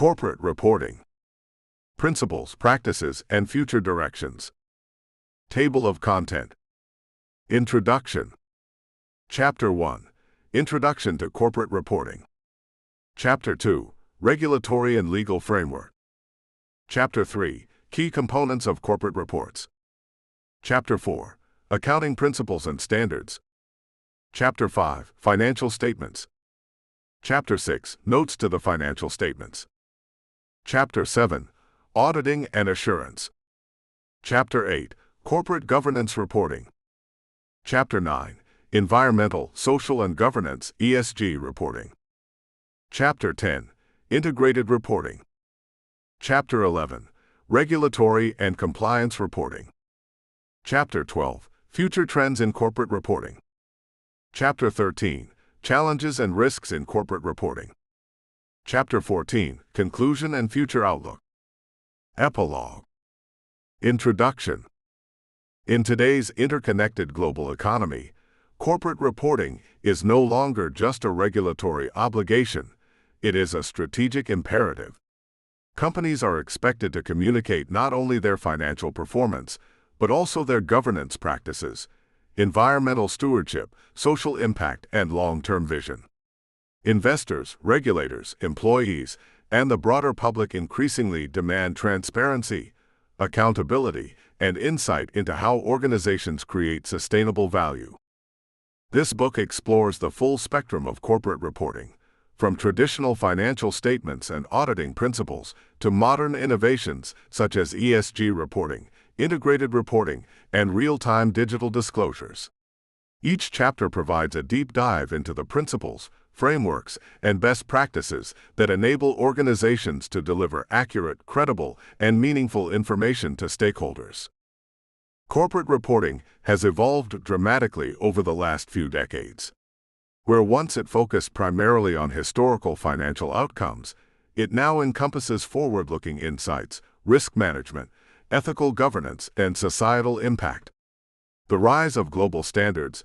Corporate reporting. Principles, practices, and future directions. Table of content. Introduction. Chapter 1. Introduction to Corporate Reporting. Chapter 2. Regulatory and Legal Framework. Chapter 3. Key Components of Corporate Reports. Chapter 4. Accounting Principles and Standards. Chapter 5. Financial Statements. Chapter 6. Notes to the Financial Statements. Chapter 7. Auditing and Assurance. Chapter 8. Corporate Governance Reporting. Chapter 9. Environmental, Social and Governance (ESG) Reporting. Chapter 10. Integrated Reporting. Chapter 11. Regulatory and Compliance Reporting. Chapter 12. Future Trends in Corporate Reporting. Chapter 13. Challenges and Risks in Corporate Reporting. Chapter 14. Conclusion and Future Outlook. Epilogue. Introduction. In today's interconnected global economy, corporate reporting is no longer just a regulatory obligation, it is a strategic imperative. Companies are expected to communicate not only their financial performance, but also their governance practices, environmental stewardship, social impact, and long-term vision. Investors, regulators, employees, and the broader public increasingly demand transparency, accountability, and insight into how organizations create sustainable value. This book explores the full spectrum of corporate reporting, from traditional financial statements and auditing principles to modern innovations such as ESG reporting, integrated reporting, and real-time digital disclosures. Each chapter provides a deep dive into the principles, frameworks, and best practices that enable organizations to deliver accurate, credible, and meaningful information to stakeholders. Corporate reporting has evolved dramatically over the last few decades. Where once it focused primarily on historical financial outcomes, it now encompasses forward-looking insights, risk management, ethical governance, and societal impact. The rise of global standards,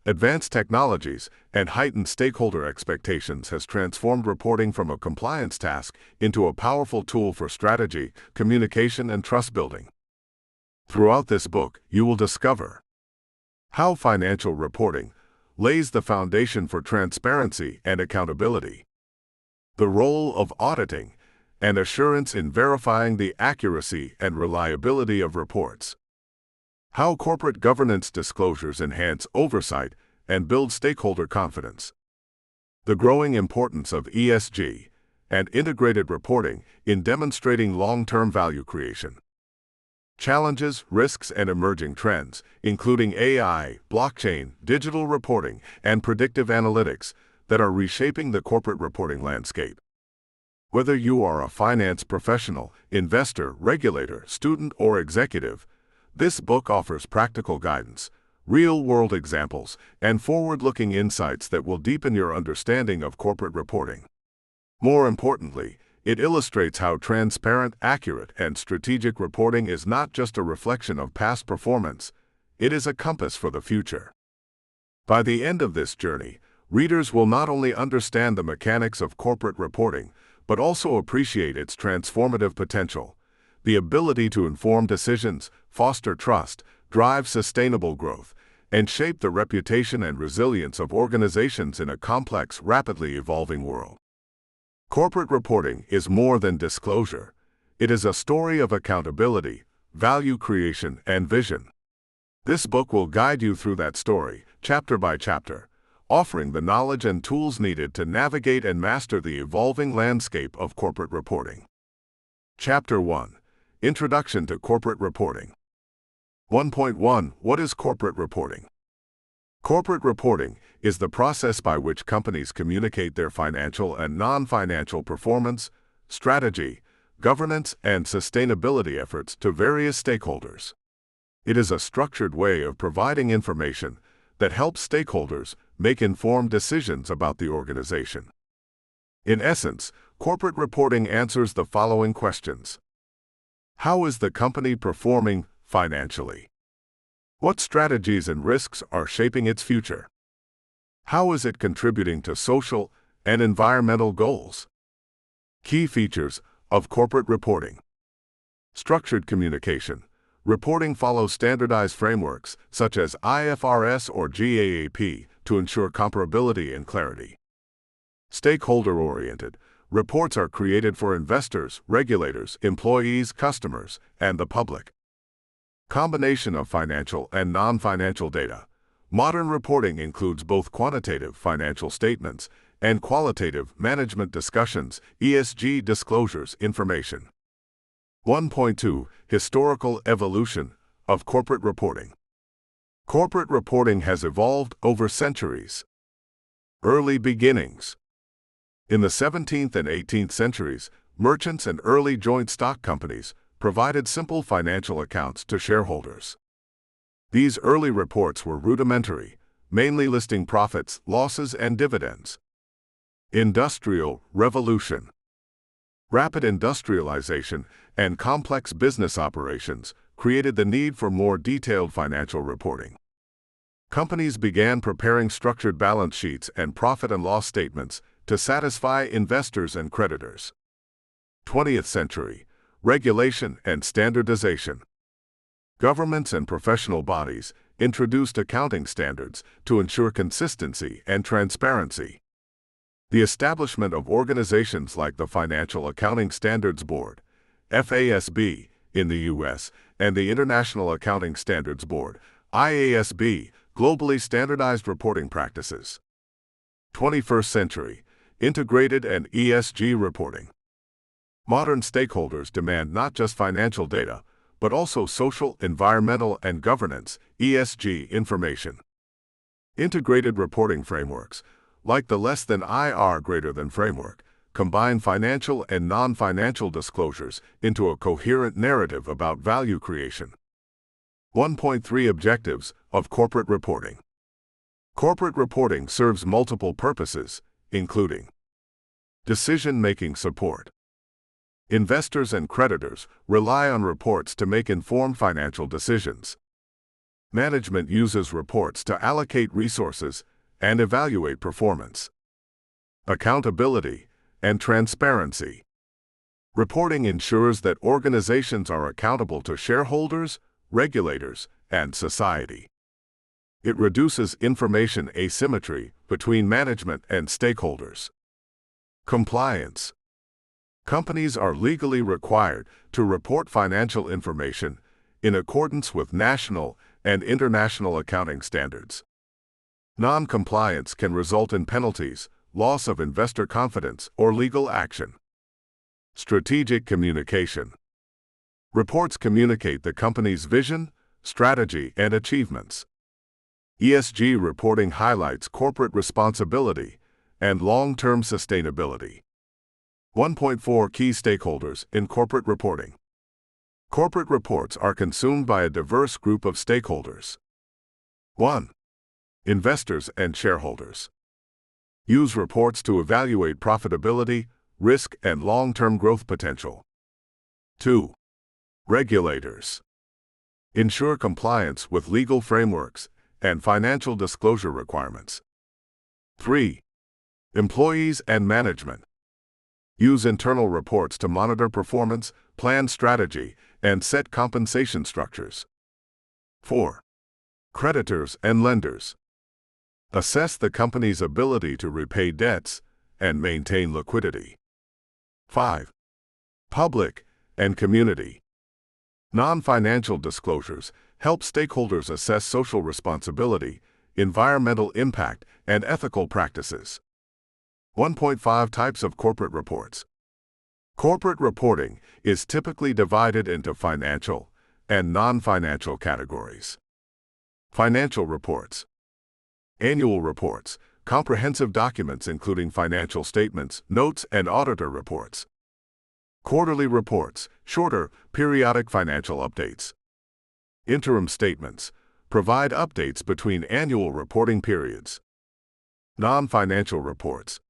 advanced technologies, and heightened stakeholder expectations has transformed reporting from a compliance task into a powerful tool for strategy, communication, and trust building. Throughout this book, you will discover how financial reporting lays the foundation for transparency and accountability, the role of auditing and assurance in verifying the accuracy and reliability of reports, how corporate governance disclosures enhance oversight and build stakeholder confidence, the growing importance of ESG and integrated reporting in demonstrating long-term value creation, challenges, risks, and emerging trends, including AI, blockchain, digital reporting, and predictive analytics that are reshaping the corporate reporting landscape. Whether you are a finance professional, investor, regulator, student, or executive, this book offers practical guidance, real-world examples, and forward-looking insights that will deepen your understanding of corporate reporting. More importantly, it illustrates how transparent, accurate, and strategic reporting is not just a reflection of past performance, it is a compass for the future. By the end of this journey, readers will not only understand the mechanics of corporate reporting, but also appreciate its transformative potential, the ability to inform decisions, foster trust, drive sustainable growth, and shape the reputation and resilience of organizations in a complex, rapidly evolving world. Corporate reporting is more than disclosure. It is a story of accountability, value creation, and vision. This book will guide you through that story, chapter by chapter, offering the knowledge and tools needed to navigate and master the evolving landscape of corporate reporting. Chapter 1. Introduction to Corporate Reporting. 1.1. What is corporate reporting? Corporate reporting is the process by which companies communicate their financial and non-financial performance, strategy, governance, and sustainability efforts to various stakeholders. It is a structured way of providing information that helps stakeholders make informed decisions about the organization. In essence, corporate reporting answers the following questions. How is the company performing financially? What strategies and risks are shaping its future? How is it contributing to social and environmental goals? Key features of corporate reporting. Structured communication. Reporting follows standardized frameworks, such as IFRS or GAAP, to ensure comparability and clarity. Stakeholder-oriented. Reports are created for investors, regulators, employees, customers, and the public. Combination of financial and non-financial data. Modern reporting includes both quantitative financial statements and qualitative management discussions, ESG disclosures information. 1.2 Historical evolution of corporate reporting. Corporate reporting has evolved over centuries. Early beginnings. In the 17th and 18th centuries, merchants and early joint stock companies provided simple financial accounts to shareholders. These early reports were rudimentary, mainly listing profits, losses, and dividends. Industrial Revolution. Rapid industrialization and complex business operations created the need for more detailed financial reporting. Companies began preparing structured balance sheets and profit and loss statements to satisfy investors and creditors. 20th century. Regulation and standardization. Governments and professional bodies introduced accounting standards to ensure consistency and transparency. The establishment of organizations like the Financial Accounting Standards Board, FASB, in the U.S., and the International Accounting Standards Board, IASB, globally standardized reporting practices. 21st century. Integrated and ESG reporting. Modern stakeholders demand not just financial data, but also social, environmental, and governance, ESG information. Integrated reporting frameworks, like the less than IR greater than framework, combine financial and non-financial disclosures into a coherent narrative about value creation. 1.3 Objectives of corporate reporting. Corporate reporting serves multiple purposes, including decision-making support. Investors and creditors rely on reports to make informed financial decisions. Management uses reports to allocate resources and evaluate performance. Accountability and transparency. Reporting ensures that organizations are accountable to shareholders, regulators, and society. It reduces information asymmetry between management and stakeholders. Compliance. Companies are legally required to report financial information in accordance with national and international accounting standards. Non-compliance can result in penalties, loss of investor confidence, or legal action. Strategic communication. Reports communicate the company's vision, strategy, and achievements. ESG reporting highlights corporate responsibility and long-term sustainability. 1.4 Key stakeholders in corporate reporting. Corporate reports are consumed by a diverse group of stakeholders. 1. Investors and shareholders. Use reports to evaluate profitability, risk, and long-term growth potential. 2. Regulators. Ensure compliance with legal frameworks and financial disclosure requirements. 3. Employees and management. Use internal reports to monitor performance, plan strategy, and set compensation structures. 4. Creditors and lenders. Assess the company's ability to repay debts and maintain liquidity. 5. Public and community. Non-financial disclosures help stakeholders assess social responsibility, environmental impact, and ethical practices. 1.5 Types of corporate reports. Corporate reporting is typically divided into financial and non-financial categories. Financial reports. Annual reports, comprehensive documents including financial statements, notes, and auditor reports. Quarterly reports, shorter, periodic financial updates. Interim statements, provide updates between annual reporting periods. Non-financial reports.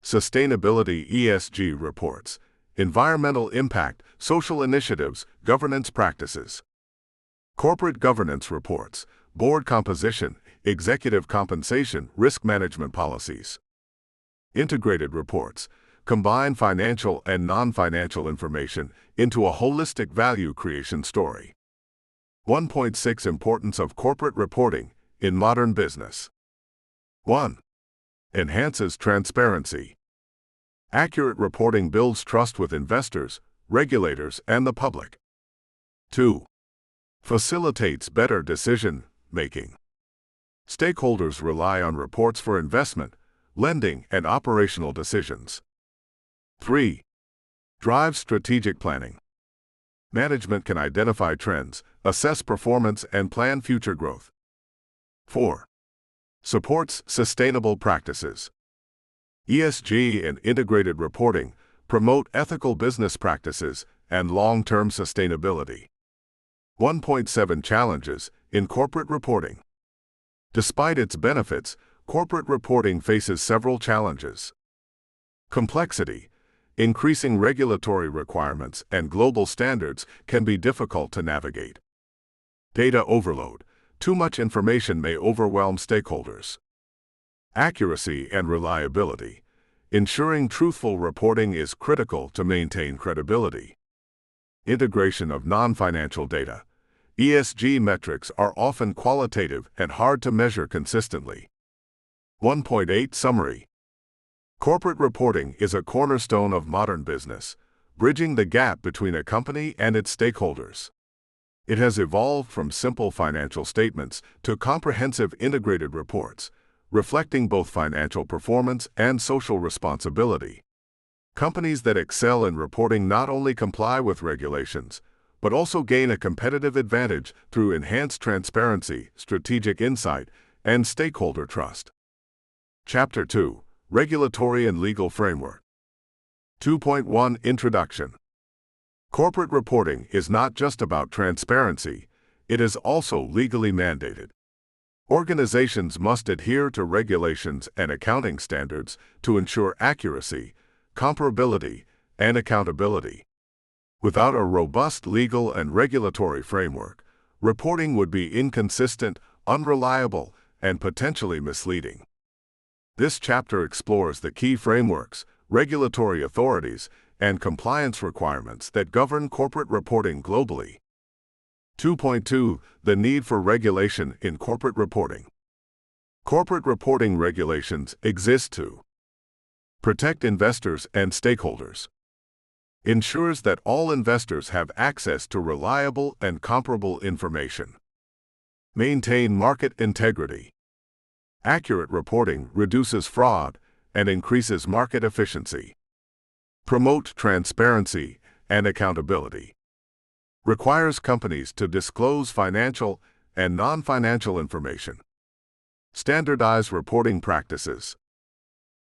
Sustainability ESG reports, environmental impact, social initiatives, governance practices. Corporate governance reports, board composition, executive compensation, risk management policies. Integrated reports, combine financial and non-financial information into a holistic value creation story. 1.6 Importance of corporate reporting in modern business. 1. Enhances transparency. Accurate reporting builds trust with investors, regulators, and the public. 2. Facilitates better decision-making. Stakeholders rely on reports for investment, lending, and operational decisions. 3. Drives strategic planning. Management can identify trends, assess performance, and plan future growth. 4. Supports sustainable practices. ESG and integrated reporting promote ethical business practices and long-term sustainability. 1.7 Challenges in corporate reporting. Despite its benefits, corporate reporting faces several challenges. Complexity. Increasing regulatory requirements and global standards can be difficult to navigate. Data overload. Too much information may overwhelm stakeholders. Accuracy and reliability. Ensuring truthful reporting is critical to maintain credibility. Integration of non-financial data. ESG metrics are often qualitative and hard to measure consistently. 1.8 Summary. Corporate reporting is a cornerstone of modern business, bridging the gap between a company and its stakeholders. It has evolved from simple financial statements to comprehensive integrated reports, reflecting both financial performance and social responsibility. Companies that excel in reporting not only comply with regulations, but also gain a competitive advantage through enhanced transparency, strategic insight, and stakeholder trust. Chapter 2. Regulatory and Legal Framework. 2.1 Introduction. Corporate reporting is not just about transparency, it is also legally mandated. Organizations must adhere to regulations and accounting standards to ensure accuracy, comparability, and accountability. Without a robust legal and regulatory framework, reporting would be inconsistent, unreliable, and potentially misleading. This chapter explores the key frameworks, regulatory authorities, and compliance requirements that govern corporate reporting globally. 2.2 The need for regulation in corporate reporting. Corporate reporting regulations exist to protect investors and stakeholders, ensures that all investors have access to reliable and comparable information, maintain market integrity. Accurate reporting reduces fraud and increases market efficiency. Promote transparency and accountability. Requires companies to disclose financial and non-financial information. Standardize reporting practices.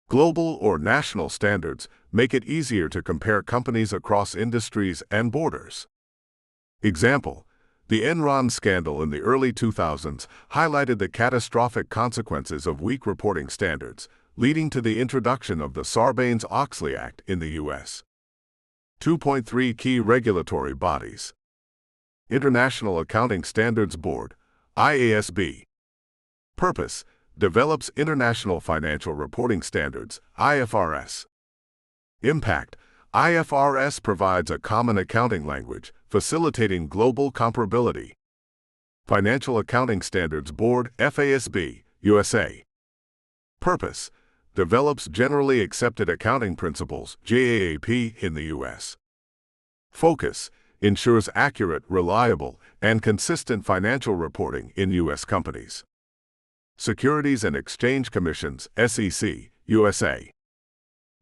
Global or national standards make it easier to compare companies across industries and borders. Example: the Enron scandal in the early 2000s highlighted the catastrophic consequences of weak reporting standards, leading to the introduction of the Sarbanes-Oxley Act in the U.S. 2.3 Key regulatory bodies. International Accounting Standards Board, IASB. Purpose: develops International Financial Reporting Standards, IFRS. Impact: IFRS provides a common accounting language, facilitating global comparability. Financial Accounting Standards Board, FASB, USA. Purpose: develops Generally Accepted Accounting Principles, GAAP, in the U.S. Focus: ensures accurate, reliable, and consistent financial reporting in U.S. companies. Securities and Exchange Commissions, SEC, USA.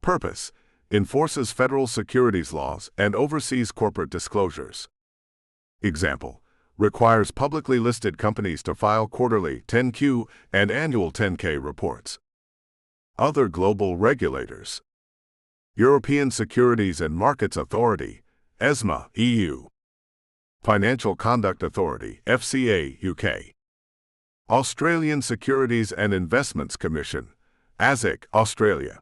Purpose: enforces federal securities laws and oversees corporate disclosures. Example: requires publicly listed companies to file quarterly 10Q and annual 10K reports. Other global regulators. European Securities and Markets Authority, ESMA, EU. Financial Conduct Authority, FCA, UK. Australian Securities and Investments Commission, ASIC, Australia.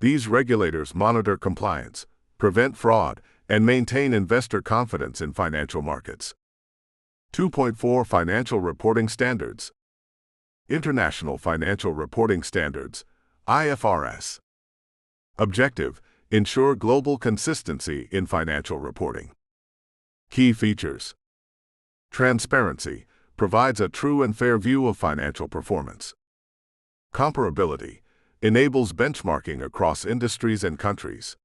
These regulators monitor compliance, prevent fraud, and maintain investor confidence in financial markets. 2.4 Financial Reporting Standards. International Financial Reporting Standards, IFRS. Objective: ensure global consistency in financial reporting. Key features: transparency, provides a true and fair view of financial performance. Comparability, enables benchmarking across industries and countries.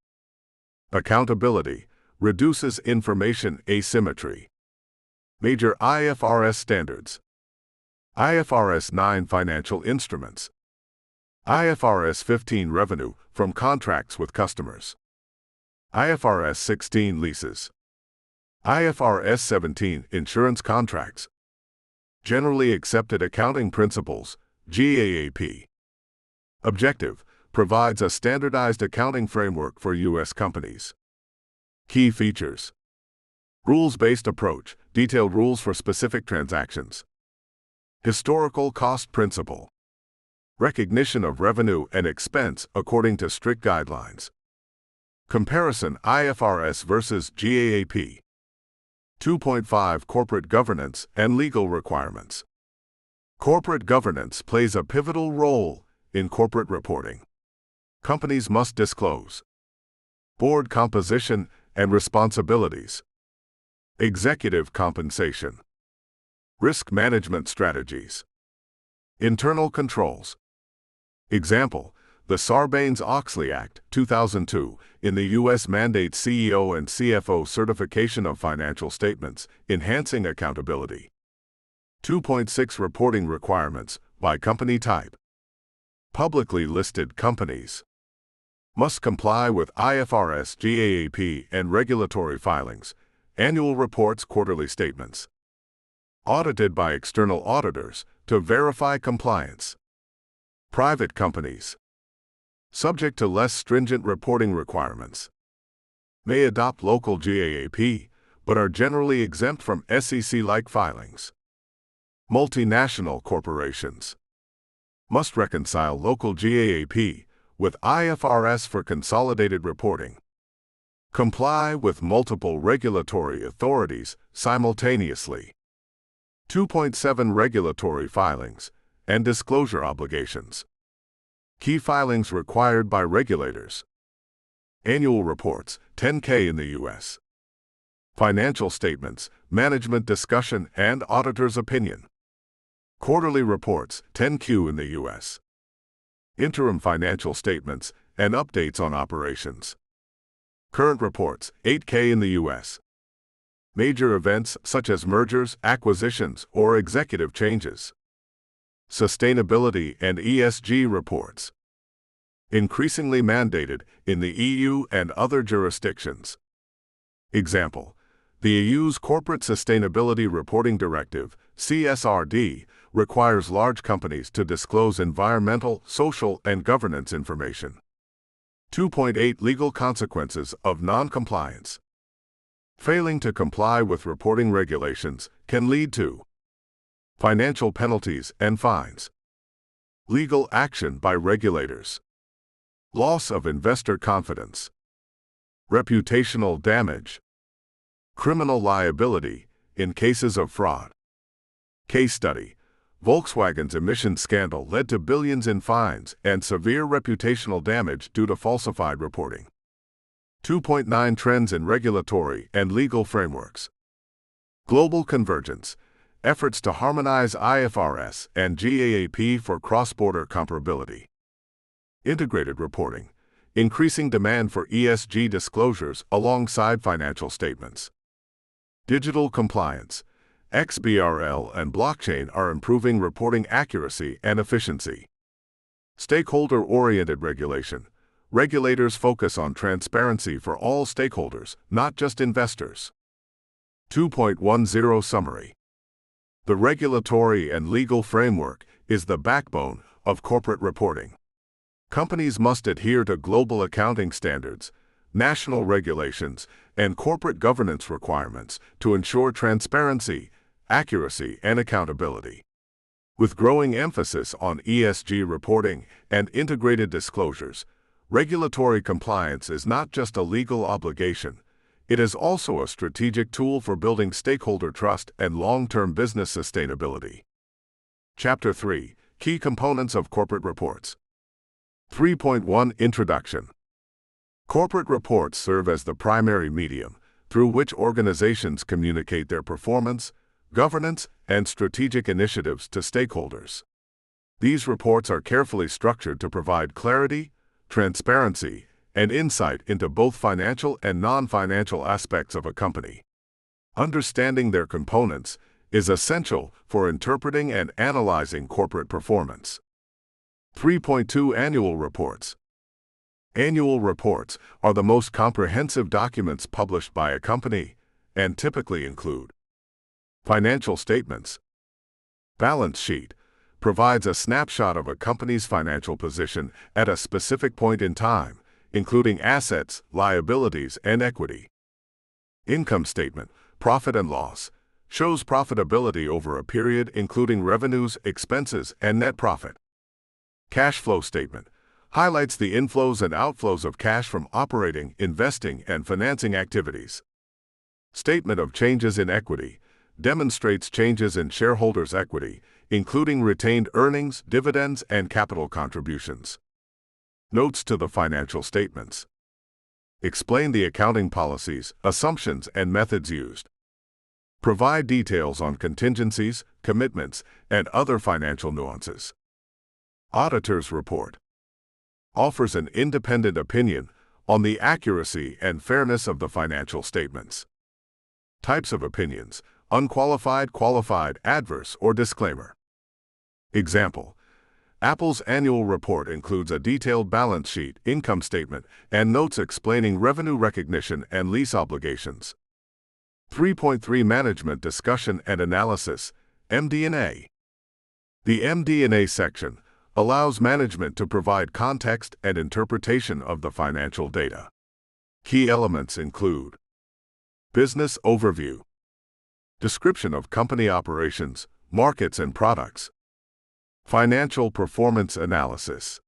Accountability, reduces information asymmetry. Major IFRS standards: IFRS 9 Financial Instruments, IFRS 15 Revenue from contracts with customers, IFRS 16 Leases, IFRS 17 Insurance contracts. Generally Accepted Accounting Principles, GAAP. Objective: provides a standardized accounting framework for U.S. companies. Key features: rules-based approach, detailed rules for specific transactions. Historical cost principle, recognition of revenue and expense according to strict guidelines. Comparison IFRS versus GAAP. 2.5 Corporate governance and legal requirements. Corporate governance plays a pivotal role in corporate reporting. Companies must disclose board composition and responsibilities, executive compensation, risk management strategies, internal controls. Example: the Sarbanes-Oxley Act, 2002, in the U.S. mandates CEO and CFO certification of financial statements, enhancing accountability. 2.6 Reporting requirements by company type. Publicly listed companies must comply with IFRS, GAAP, and regulatory filings, annual reports, quarterly statements. Audited by external auditors to verify compliance. Private companies, subject to less stringent reporting requirements, may adopt local GAAP, but are generally exempt from SEC-like filings. Multinational corporations must reconcile local GAAP with IFRS for consolidated reporting. Comply with multiple regulatory authorities simultaneously. 2.7 Regulatory filings and disclosure obligations. Key filings required by regulators. Annual reports, 10-K in the U.S. Financial statements, management discussion and auditor's opinion. Quarterly reports, 10-Q in the U.S. Interim financial statements and updates on operations. Current reports, 8-K in the U.S. Major events such as mergers, acquisitions, or executive changes. Sustainability and ESG reports. Increasingly mandated in the EU and other jurisdictions. Example: the EU's Corporate Sustainability Reporting Directive, CSRD, requires large companies to disclose environmental, social, and governance information. 2.8 Legal consequences of non-compliance. Failing to comply with reporting regulations can lead to financial penalties and fines, legal action by regulators, loss of investor confidence, reputational damage, criminal liability in cases of fraud. Case study: Volkswagen's emissions scandal led to billions in fines and severe reputational damage due to falsified reporting. 2.9 Trends in regulatory and legal frameworks. Global convergence, efforts to harmonize IFRS and GAAP for cross-border comparability. Integrated reporting, increasing demand for ESG disclosures alongside financial statements. Digital compliance, XBRL and blockchain are improving reporting accuracy and efficiency. Stakeholder-oriented regulation, regulators focus on transparency for all stakeholders, not just investors. 2.10 Summary. The regulatory and legal framework is the backbone of corporate reporting. Companies must adhere to global accounting standards, national regulations, and corporate governance requirements to ensure transparency, accuracy, and accountability. With growing emphasis on ESG reporting and integrated disclosures, regulatory compliance is not just a legal obligation, it is also a strategic tool for building stakeholder trust and long-term business sustainability. Chapter 3: Key components of corporate reports. 3.1 Introduction. Corporate reports serve as the primary medium through which organizations communicate their performance, governance, and strategic initiatives to stakeholders. These reports are carefully structured to provide clarity, transparency, and insight into both financial and non-financial aspects of a company. Understanding their components is essential for interpreting and analyzing corporate performance. 3.2 Annual Reports. Annual reports are the most comprehensive documents published by a company and typically include financial statements. Balance sheet provides a snapshot of a company's financial position at a specific point in time, including assets, liabilities, and equity. Income statement, profit and loss, shows profitability over a period including revenues, expenses, and net profit. Cash flow statement highlights the inflows and outflows of cash from operating, investing, and financing activities. Statement of changes in equity demonstrates changes in shareholders' equity, including retained earnings, dividends, and capital contributions. Notes to the financial statements explain the accounting policies, assumptions, and methods used. Provide details on contingencies, commitments, and other financial nuances. Auditor's report offers an independent opinion on the accuracy and fairness of the financial statements. Types of opinions: unqualified, qualified, adverse, or disclaimer. Example: Apple's annual report includes a detailed balance sheet, income statement, and notes explaining revenue recognition and lease obligations. 3.3 Management Discussion and Analysis, MD&A. The MD&A section allows management to provide context and interpretation of the financial data. Key elements include business overview, description of company operations, markets, and products, financial performance analysis,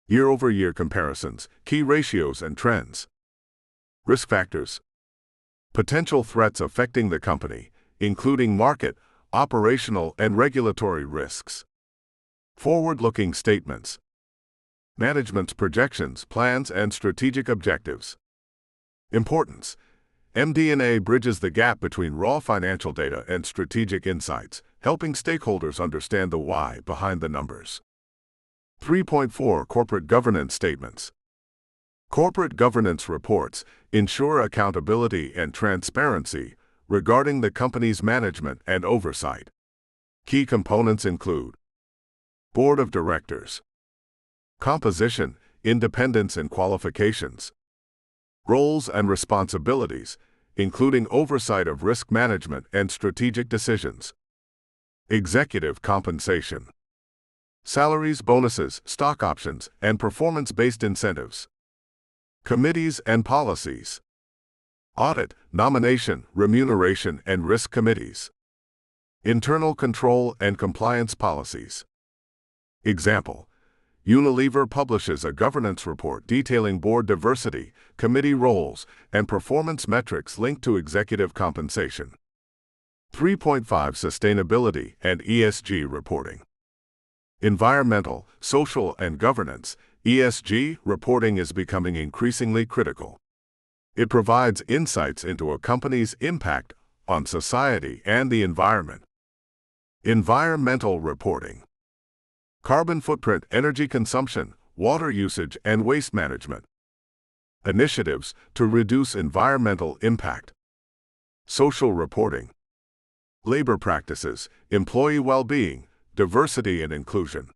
year-over-year comparisons, key ratios and trends, risk factors, potential threats affecting the company, including market, operational, and regulatory risks. Forward-looking statements, management's projections, plans, and strategic objectives. Importance: MD&A bridges the gap between raw financial data and strategic insights, helping stakeholders understand the why behind the numbers. 3.4 Corporate Governance Statements. Corporate governance reports ensure accountability and transparency regarding the company's management and oversight. Key components include Board of Directors, composition, independence, and qualifications, roles and responsibilities, including oversight of risk management and strategic decisions, executive compensation, salaries, bonuses, stock options, and performance-based incentives, committees and policies, audit, nomination, remuneration, and risk committees, internal control and compliance policies. Example: Unilever publishes a governance report detailing board diversity, committee roles, and performance metrics linked to executive compensation. 3.5 Sustainability and ESG reporting. Environmental, social, and governance (ESG) reporting is becoming increasingly critical. It provides insights into a company's impact on society and the environment. Environmental reporting. Carbon footprint, energy consumption, water usage, and waste management. Initiatives to reduce environmental impact. Social reporting. Labor practices, employee well-being, diversity and inclusion.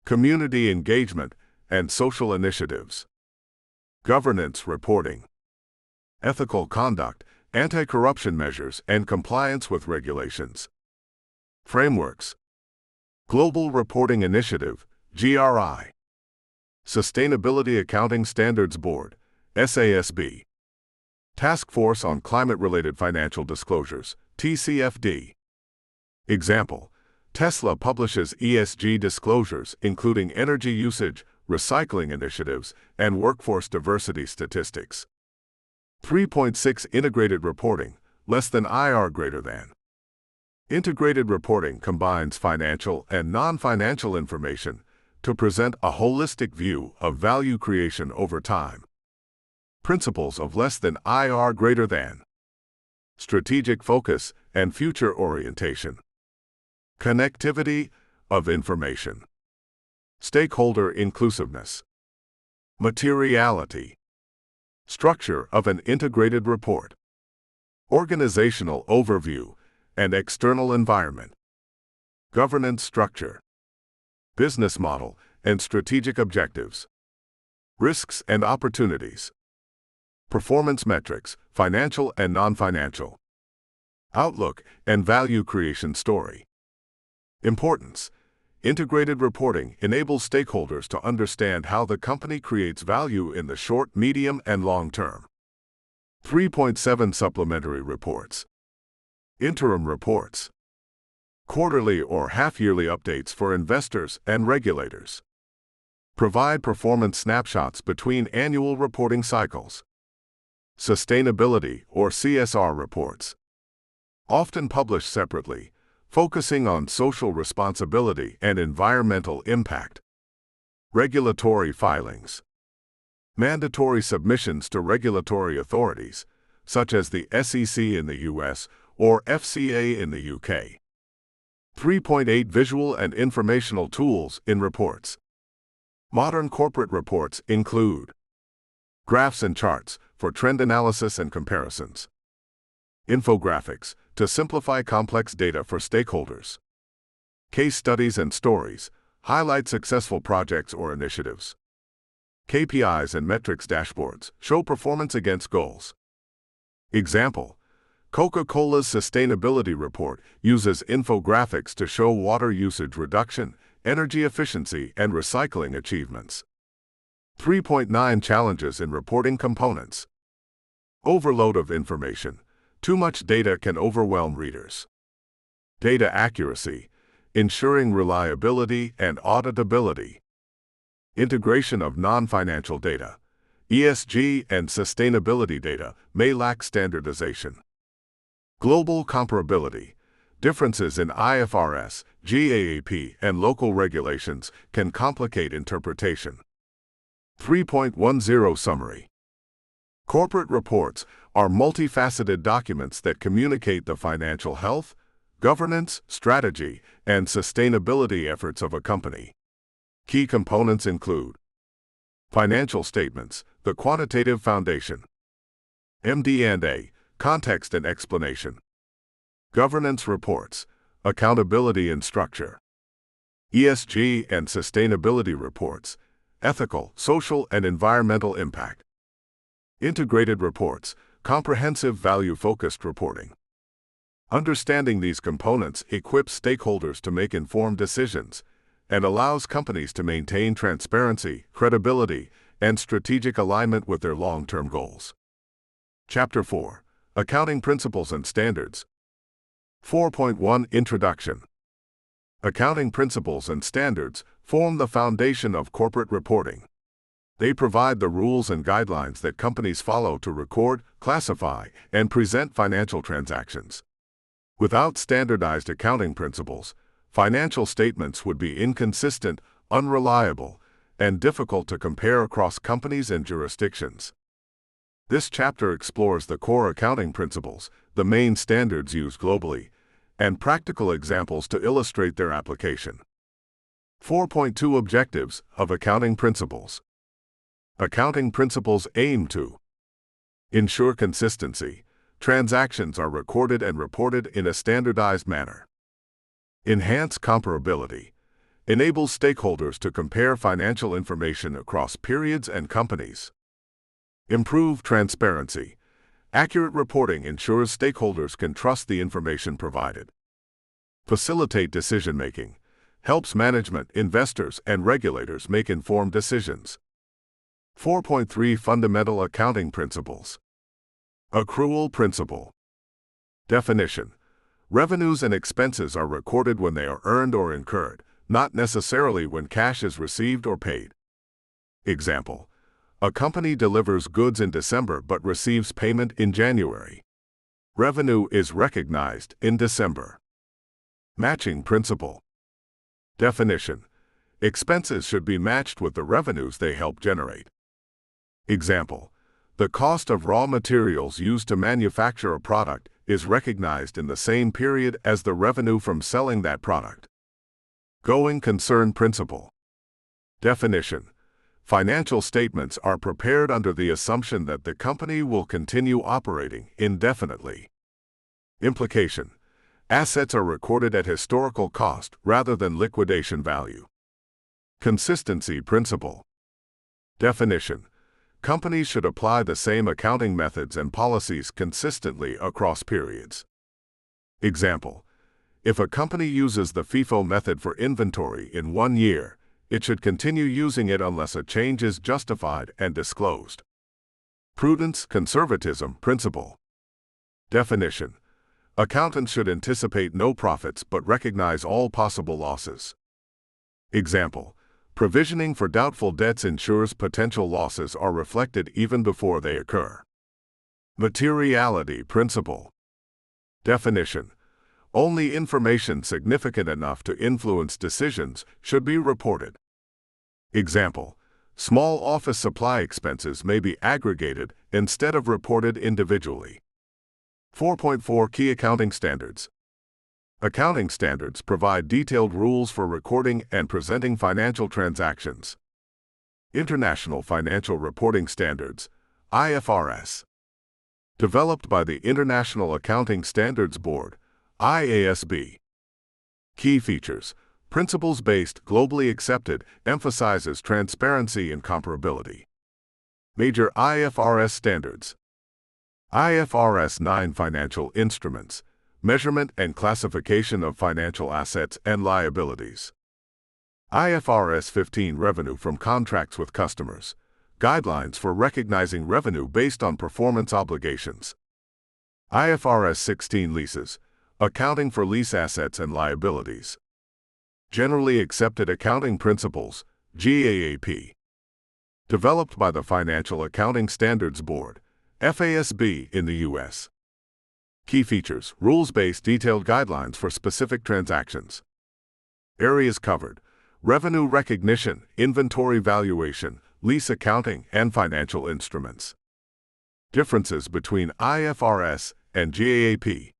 Community engagement and social initiatives. Governance reporting. Ethical conduct, anti-corruption measures, and compliance with regulations. Frameworks. Global Reporting Initiative, GRI. Sustainability Accounting Standards Board, SASB. Task Force on Climate-Related Financial Disclosures, TCFD. Example: Tesla publishes ESG disclosures including energy usage, recycling initiatives, and workforce diversity statistics. 3.6 Integrated reporting, less than IR greater than. Integrated reporting combines financial and non-financial information to present a holistic view of value creation over time. Principles of less than IR greater than. Strategic focus and future orientation. Connectivity of information. Stakeholder inclusiveness. Materiality. Structure of an integrated report. Organizational overview and external environment. Governance structure. Business model and strategic objectives. Risks and opportunities. Performance metrics, financial and non-financial. Outlook and value creation story. Importance. Integrated reporting enables stakeholders to understand how the company creates value in the short, medium, and long term. 3.7 Supplementary reports. Interim reports. Quarterly or half-yearly updates for investors and regulators. Provide performance snapshots between annual reporting cycles. Sustainability or CSR reports. Often published separately, focusing on social responsibility and environmental impact. Regulatory filings. Mandatory submissions to regulatory authorities, such as the SEC in the US or FCA in the UK. 3.8 Visual and informational tools in reports. Modern corporate reports include graphs and charts for trend analysis and comparisons. Infographics to simplify complex data for stakeholders. Case studies and stories highlight successful projects or initiatives. KPIs and metrics dashboards show performance against goals. Example: Coca-Cola's sustainability report uses infographics to show water usage reduction, energy efficiency, and recycling achievements. 3.9 Challenges in reporting components. Overload of information. Too much data can overwhelm readers. Data accuracy, ensuring reliability and auditability. Integration of non-financial data. ESG and sustainability data may lack standardization. Global comparability. Differences in IFRS, GAAP, and local regulations can complicate interpretation. 3.10 Summary. Corporate reports are multifaceted documents that communicate the financial health, governance, strategy, and sustainability efforts of a company. Key components include financial statements, the quantitative foundation. MD&A, context and explanation. Governance reports, accountability and structure. ESG and sustainability reports, ethical, social, and environmental impact. Integrated reports, comprehensive value-focused reporting. Understanding these components equips stakeholders to make informed decisions and allows companies to maintain transparency, credibility, and strategic alignment with their long-term goals. Chapter 4. Accounting Principles and Standards. 4.1 Introduction. Accounting principles and standards form the foundation of corporate reporting. They provide the rules and guidelines that companies follow to record, classify, and present financial transactions. Without standardized accounting principles, financial statements would be inconsistent, unreliable, and difficult to compare across companies and jurisdictions. This chapter explores the core accounting principles, the main standards used globally, and practical examples to illustrate their application. 4.2 Objectives of Accounting Principles. Accounting principles aim to ensure consistency. Transactions are recorded and reported in a standardized manner. Enhance comparability. Enables stakeholders to compare financial information across periods and companies. Improve transparency. Accurate reporting ensures stakeholders can trust the information provided. Facilitate decision-making. Helps management, investors, and regulators make informed decisions. 4.3 Fundamental Accounting Principles. Accrual principle. Definition. Revenues and expenses are recorded when they are earned or incurred, not necessarily when cash is received or paid. Example. A company delivers goods in December but receives payment in January. Revenue is recognized in December. Matching principle. Definition. Expenses should be matched with the revenues they help generate. Example. The cost of raw materials used to manufacture a product is recognized in the same period as the revenue from selling that product. Going concern principle. Definition: financial statements are prepared under the assumption that the company will continue operating indefinitely. Implication: assets are recorded at historical cost rather than liquidation value. Consistency principle. Definition: companies should apply the same accounting methods and policies consistently across periods. Example: if a company uses the FIFO method for inventory in 1 year, it should continue using it unless a change is justified and disclosed. Prudence conservatism principle. Definition: accountants should anticipate no profits but recognize all possible losses. Example: provisioning for doubtful debts ensures potential losses are reflected even before they occur. Materiality principle. Definition: only information significant enough to influence decisions should be reported. Example: small office supply expenses may be aggregated instead of reported individually. 4.4 Key Accounting Standards. Accounting standards provide detailed rules for recording and presenting financial transactions. International Financial Reporting Standards, IFRS. Developed by the International Accounting Standards Board, IASB. Key features: principles-based, globally accepted, emphasizes transparency and comparability. Major IFRS standards. IFRS 9 Financial Instruments, measurement and classification of financial assets and liabilities. IFRS 15 Revenue from contracts with customers, guidelines for recognizing revenue based on performance obligations. IFRS 16 Leases, accounting for lease assets and liabilities. Generally Accepted Accounting Principles, GAAP. Developed by the Financial Accounting Standards Board, FASB in the U.S. Key features: rules-based detailed guidelines for specific transactions. Areas covered: revenue recognition, inventory valuation, lease accounting, and financial instruments. Differences between IFRS and GAAP.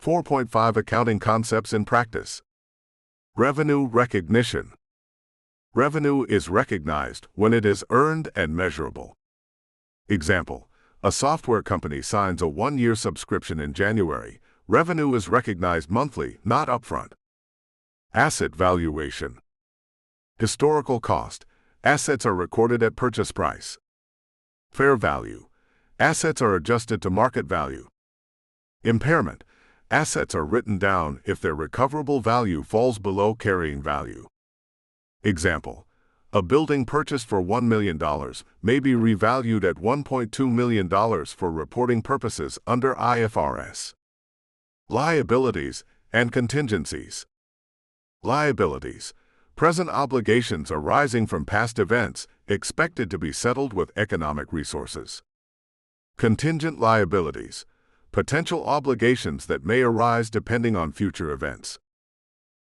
4.5 Accounting Concepts in Practice. Revenue recognition. Revenue is recognized when it is earned and measurable. Example: a software company signs a 1-year subscription in January. Revenue is recognized monthly, not upfront. Asset valuation. Historical cost. Assets are recorded at purchase price. Fair value. Assets are adjusted to market value. Impairment. Assets are written down if their recoverable value falls below carrying value. Example: a building purchased for $1 million may be revalued at $1.2 million for reporting purposes under IFRS. Liabilities and contingencies. Liabilities: present obligations arising from past events expected to be settled with economic resources. Contingent liabilities: potential obligations that may arise depending on future events.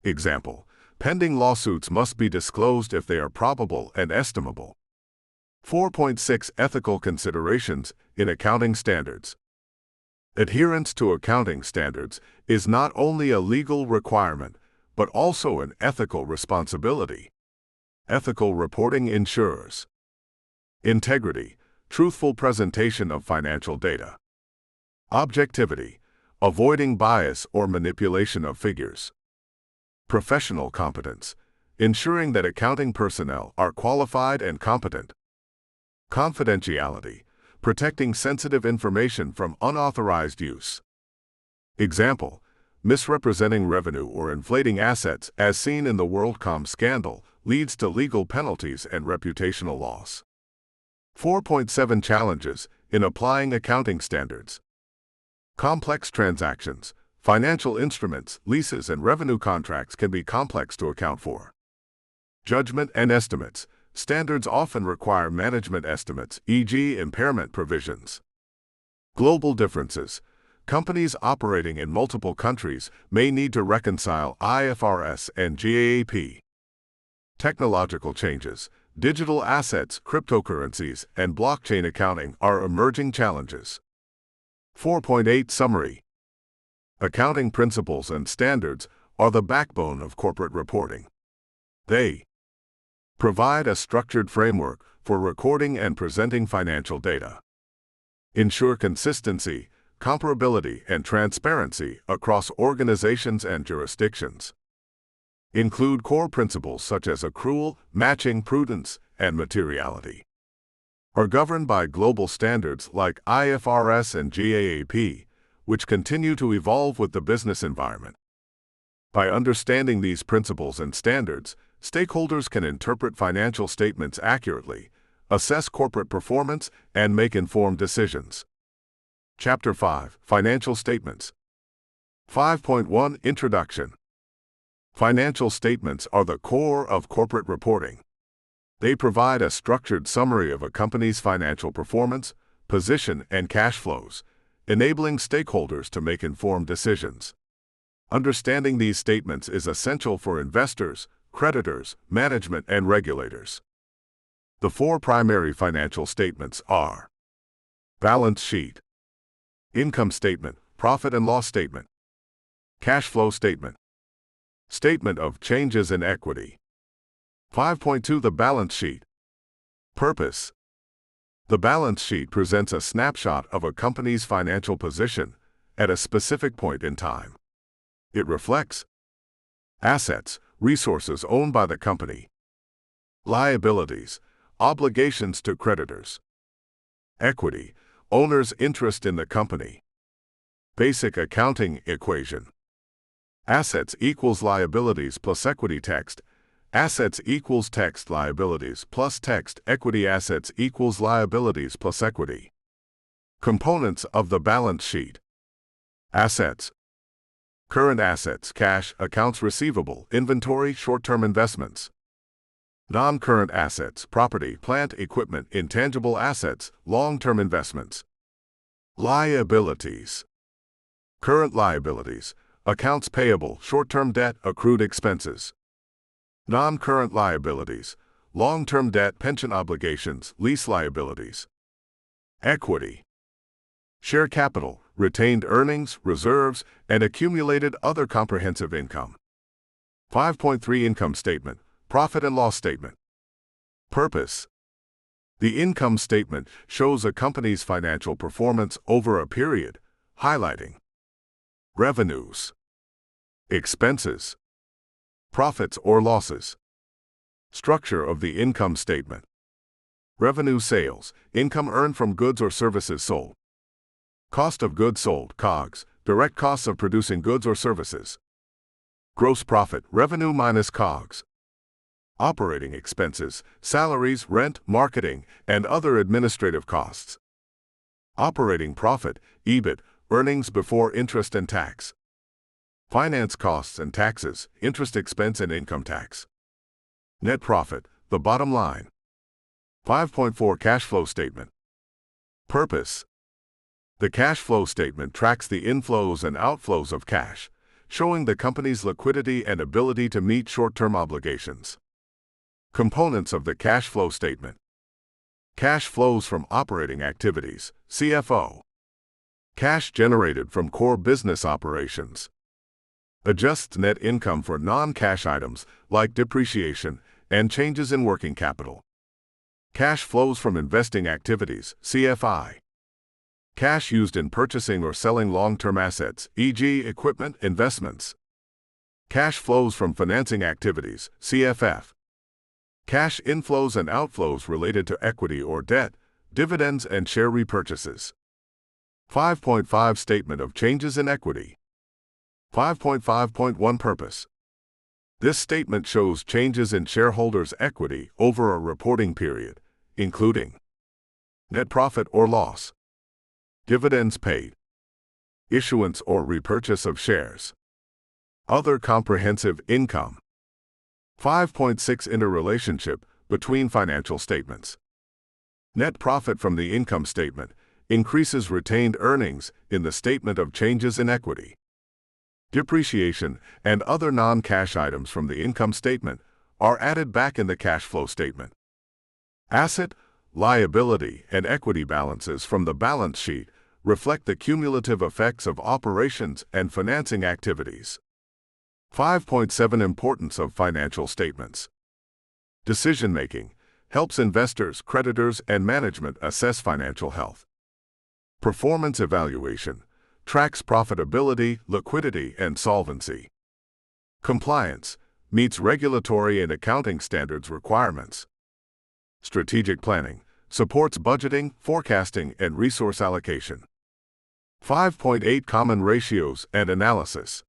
Example: pending lawsuits must be disclosed if they are probable and estimable. 4.6 Ethical considerations in accounting standards. Adherence to accounting standards is not only a legal requirement, but also an ethical responsibility. Ethical reporting ensures integrity, truthful presentation of financial data. Objectivity, avoiding bias or manipulation of figures. Professional competence, ensuring that accounting personnel are qualified and competent. Confidentiality, protecting sensitive information from unauthorized use. Example: misrepresenting revenue or inflating assets, as seen in the WorldCom scandal, leads to legal penalties and reputational loss. 4.7 Challenges in applying accounting standards. Complex transactions. Financial instruments, leases, and revenue contracts can be complex to account for. Judgment and estimates. Standards often require management estimates, e.g., impairment provisions. Global differences. Companies operating in multiple countries may need to reconcile IFRS and GAAP. Technological changes. Digital assets, cryptocurrencies, and blockchain accounting are emerging challenges. 4.8 Summary. Accounting principles and standards are the backbone of corporate reporting. They provide a structured framework for recording and presenting financial data, ensure consistency, comparability, and transparency across organizations and jurisdictions, include core principles such as accrual, matching, prudence, and materiality, are governed by global standards like IFRS and GAAP, which continue to evolve with the business environment. By understanding these principles and standards, stakeholders can interpret financial statements accurately, assess corporate performance, and make informed decisions. Chapter 5. Financial Statements. 5.1 Introduction. Financial statements are the core of corporate reporting. They provide a structured summary of a company's financial performance, position, and cash flows, enabling stakeholders to make informed decisions. Understanding these statements is essential for investors, creditors, management, and regulators. The four primary financial statements are: balance sheet, income statement, profit and loss statement, cash flow statement, statement of changes in equity. 5.2 The balance sheet. Purpose. The balance sheet presents a snapshot of a company's financial position at a specific point in time. It reflects assets, resources owned by the company, liabilities, obligations to creditors, equity, owner's interest in the company. Basic accounting equation. Assets equals liabilities plus equity text. Assets equals text liabilities plus text equity. Assets equals liabilities plus equity. Components of the balance sheet. Assets. Current assets, cash, accounts receivable, inventory, short-term investments. Non-current assets, property, plant, equipment, intangible assets, long-term investments. Liabilities. Current liabilities, accounts payable, short-term debt, accrued expenses. Non-current liabilities, long-term debt, pension obligations, lease liabilities. Equity. Share capital, retained earnings, reserves, and accumulated other comprehensive income. 5.3 Income statement, profit and loss statement. Purpose. The income statement shows a company's financial performance over a period, highlighting revenues, expenses, profits or losses. Structure of the income statement. Revenue: sales, income earned from goods or services sold. Cost of goods sold, COGS, direct costs of producing goods or services. Gross profit, revenue minus COGS. Operating expenses, salaries, rent, marketing, and other administrative costs. Operating profit, EBIT, earnings before interest and tax. Finance costs and taxes, interest expense and income tax. Net profit, the bottom line. 5.4 Cash flow statement. Purpose. The cash flow statement tracks the inflows and outflows of cash, showing the company's liquidity and ability to meet short-term obligations. Components of the cash flow statement. Cash flows from operating activities, CFO. Cash generated from core business operations. Adjusts net income for non-cash items like depreciation and changes in working capital. Cash flows from investing activities, CFI. Cash used in purchasing or selling long-term assets, e.g., equipment, investments. Cash flows from financing activities, CFF. Cash inflows and outflows related to equity or debt, dividends, and share repurchases. 5.5 Statement of changes in equity. 5.5.1 Purpose. This statement shows changes in shareholders' equity over a reporting period, including net profit or loss, dividends paid, issuance or repurchase of shares, other comprehensive income. 5.6 Interrelationship between financial statements. Net profit from the income statement increases retained earnings in the statement of changes in equity. Depreciation and other non-cash items from the income statement are added back in the cash flow statement. Asset, liability, and equity balances from the balance sheet reflect the cumulative effects of operations and financing activities. 5.7 Importance of financial statements. Decision-making helps investors, creditors, and management assess financial health. Performance evaluation tracks profitability, liquidity, and solvency. Compliance meets regulatory and accounting standards requirements. Strategic planning supports budgeting, forecasting, and resource allocation. 5.8 Common ratios and analysis.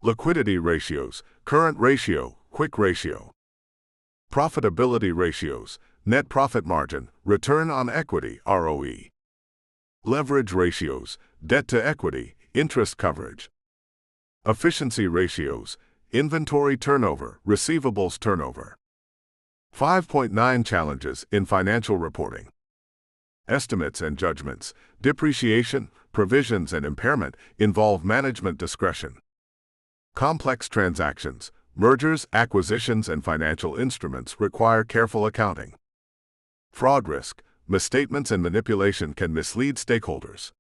Liquidity ratios, current ratio, quick ratio. Profitability ratios, net profit margin, return on equity, ROE. Leverage ratios, debt to equity, interest coverage. Efficiency ratios, inventory turnover, receivables turnover. 5.9 Challenges in financial reporting. Estimates and judgments, depreciation, provisions, and impairment involve management discretion. Complex transactions, mergers, acquisitions, and financial instruments require careful accounting. Fraud risk, misstatements and manipulation can mislead stakeholders.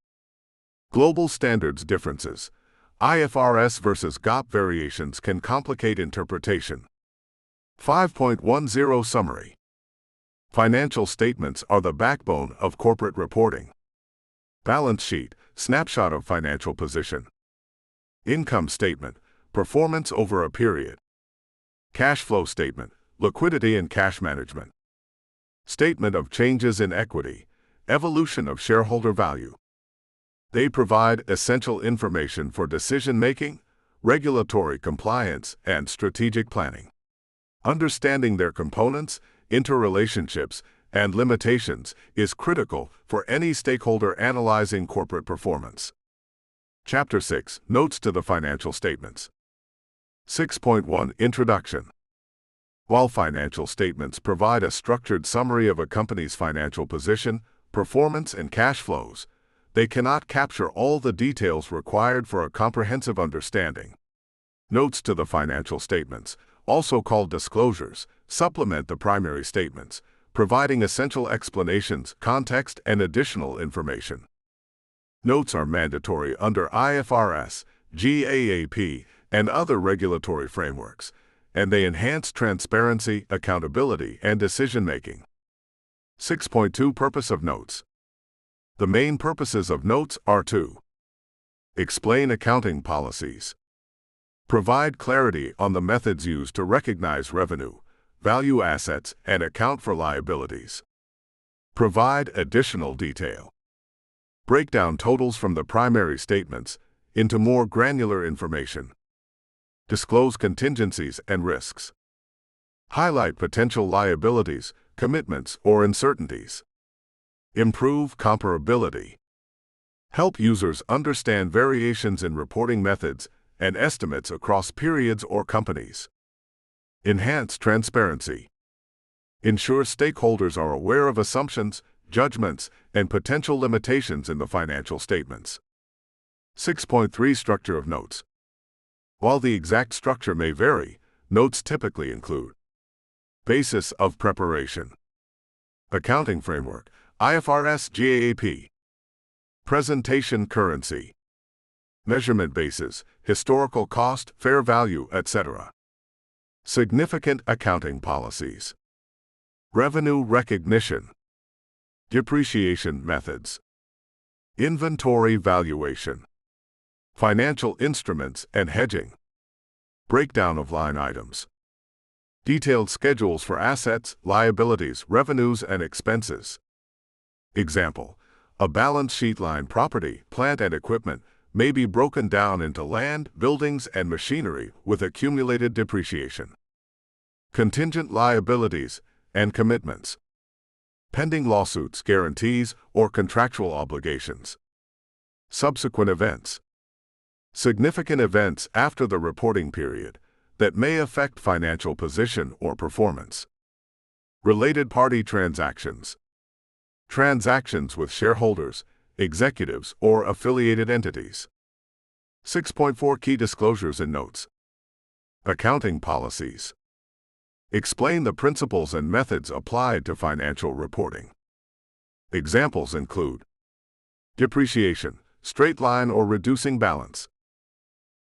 Global standards differences, IFRS versus GAAP variations can complicate interpretation. 5.10 Summary. Financial statements are the backbone of corporate reporting. Balance sheet, snapshot of financial position. Income statement, performance over a period. Cash flow statement, liquidity and cash management. Statement of changes in equity, evolution of shareholder value. They provide essential information for decision-making, regulatory compliance, and strategic planning. Understanding their components, interrelationships, and limitations is critical for any stakeholder analyzing corporate performance. Chapter 6 Notes to the financial statements. 6.1 Introduction. While financial statements provide a structured summary of a company's financial position, performance, and cash flows, they cannot capture all the details required for a comprehensive understanding. Notes to the financial statements, also called disclosures, supplement the primary statements, providing essential explanations, context, and additional information. Notes are mandatory under IFRS, GAAP, and other regulatory frameworks, and they enhance transparency, accountability, and decision-making. 6.2 Purpose of notes. The main purposes of notes are to explain accounting policies, provide clarity on the methods used to recognize revenue, value assets, and account for liabilities, provide additional detail, break down totals from the primary statements into more granular information, disclose contingencies and risks, highlight potential liabilities, commitments, or uncertainties, improve comparability, help users understand variations in reporting methods and estimates across periods or companies, enhance transparency, ensure stakeholders are aware of assumptions, judgments, and potential limitations in the financial statements. 6.3 Structure of notes. While the exact structure may vary, notes typically include basis of preparation, accounting framework, IFRS GAAP, presentation currency, measurement basis, historical cost, fair value, etc. Significant accounting policies, revenue recognition, depreciation methods, inventory valuation, financial instruments and hedging, breakdown of line items, detailed schedules for assets, liabilities, revenues, and expenses. Example: a balance sheet line property, plant and equipment may be broken down into land, buildings, and machinery with accumulated depreciation. Contingent liabilities and commitments. Pending lawsuits, guarantees, or contractual obligations. Subsequent events. Significant events after the reporting period that may affect financial position or performance. Related party transactions. Transactions with shareholders, executives, or affiliated entities. 6.4 Key disclosures and notes. Accounting policies. Explain the principles and methods applied to financial reporting. Examples include depreciation, straight line or reducing balance;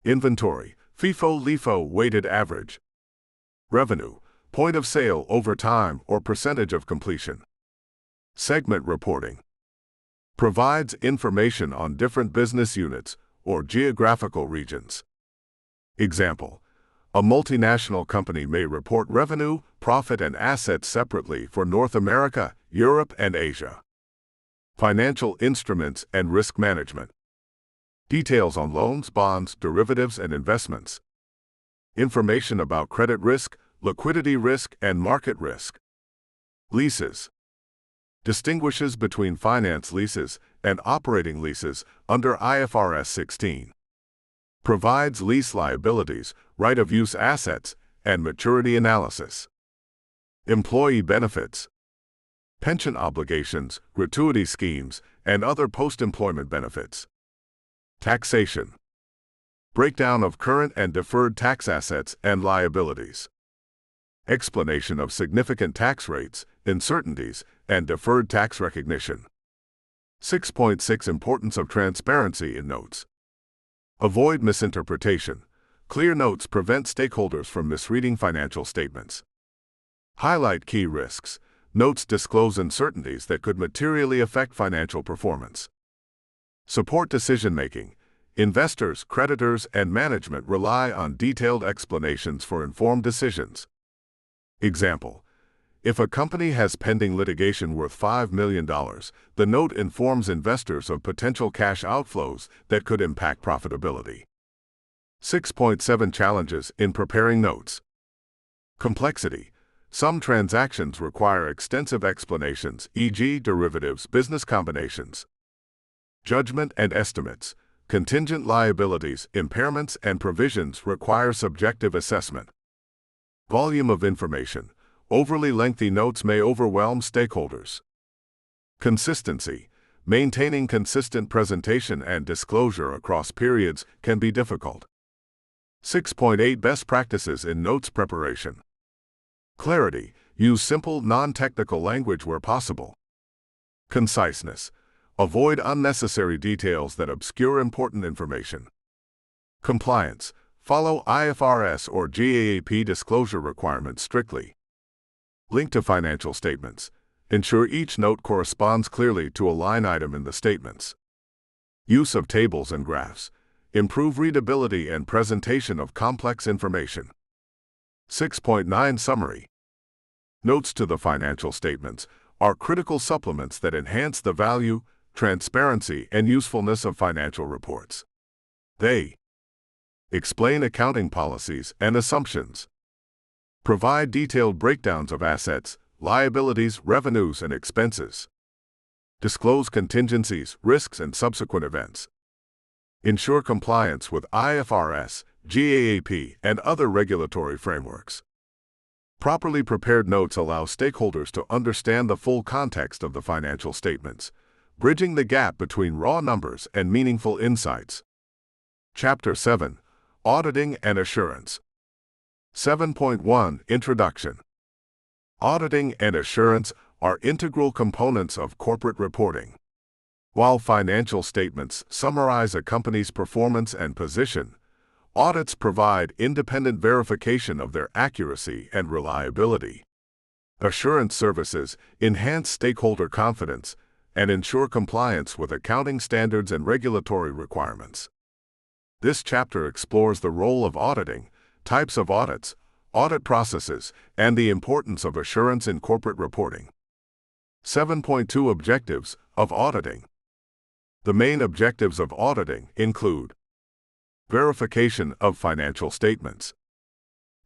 inventory, FIFO-LIFO weighted average; revenue, point of sale over time or percentage of completion. Segment reporting provides information on different business units or geographical regions. Example: a multinational company may report revenue, profit, and assets separately for North America, Europe, and Asia. Financial instruments and risk management. Details on loans, bonds, derivatives, and investments. Information about credit risk, liquidity risk, and market risk. Leases. Distinguishes between finance leases and operating leases under IFRS 16. Provides lease liabilities, right-of-use assets, and maturity analysis. Employee benefits. Pension obligations, gratuity schemes, and other post-employment benefits. Taxation. Breakdown of current and deferred tax assets and liabilities. Explanation of significant tax rates, uncertainties, and deferred tax recognition. 6.6 Importance of transparency in notes. Avoid misinterpretation. Clear notes prevent stakeholders from misreading financial statements. Highlight key risks. Notes disclose uncertainties that could materially affect financial performance. Support decision-making. Investors, creditors, and management rely on detailed explanations for informed decisions. Example: if a company has pending litigation worth $5 million, the note informs investors of potential cash outflows that could impact profitability. 6.7 Challenges in preparing notes. Complexity. Some transactions require extensive explanations, e.g., derivatives, business combinations. Judgment and estimates. Contingent liabilities, impairments, and provisions require subjective assessment. Volume of information. Overly lengthy notes may overwhelm stakeholders. Consistency. Maintaining consistent presentation and disclosure across periods can be difficult. 6.8 Best practices in notes preparation. Clarity. Use simple, non-technical language where possible. Conciseness. Avoid unnecessary details that obscure important information. Compliance. Follow IFRS or GAAP disclosure requirements strictly. Link to financial statements. Ensure each note corresponds clearly to a line item in the statements. Use of tables and graphs. Improve readability and presentation of complex information. 6.9 Summary. Notes to the financial statements are critical supplements that enhance the value, transparency, and usefulness of financial reports. They explain accounting policies and assumptions, provide detailed breakdowns of assets, liabilities, revenues, and expenses, disclose contingencies, risks, and subsequent events, ensure compliance with IFRS, GAAP, and other regulatory frameworks. Properly prepared notes allow stakeholders to understand the full context of the financial statements, bridging the gap between raw numbers and meaningful insights. Chapter 7. Auditing and Assurance. 7.1 Introduction. Auditing and assurance are integral components of corporate reporting. While financial statements summarize a company's performance and position, audits provide independent verification of their accuracy and reliability. Assurance services enhance stakeholder confidence and ensure compliance with accounting standards and regulatory requirements. This chapter explores the role of auditing, types of audits, audit processes, and the importance of assurance in corporate reporting. 7.2 Objectives of auditing. The main objectives of auditing include verification of financial statements.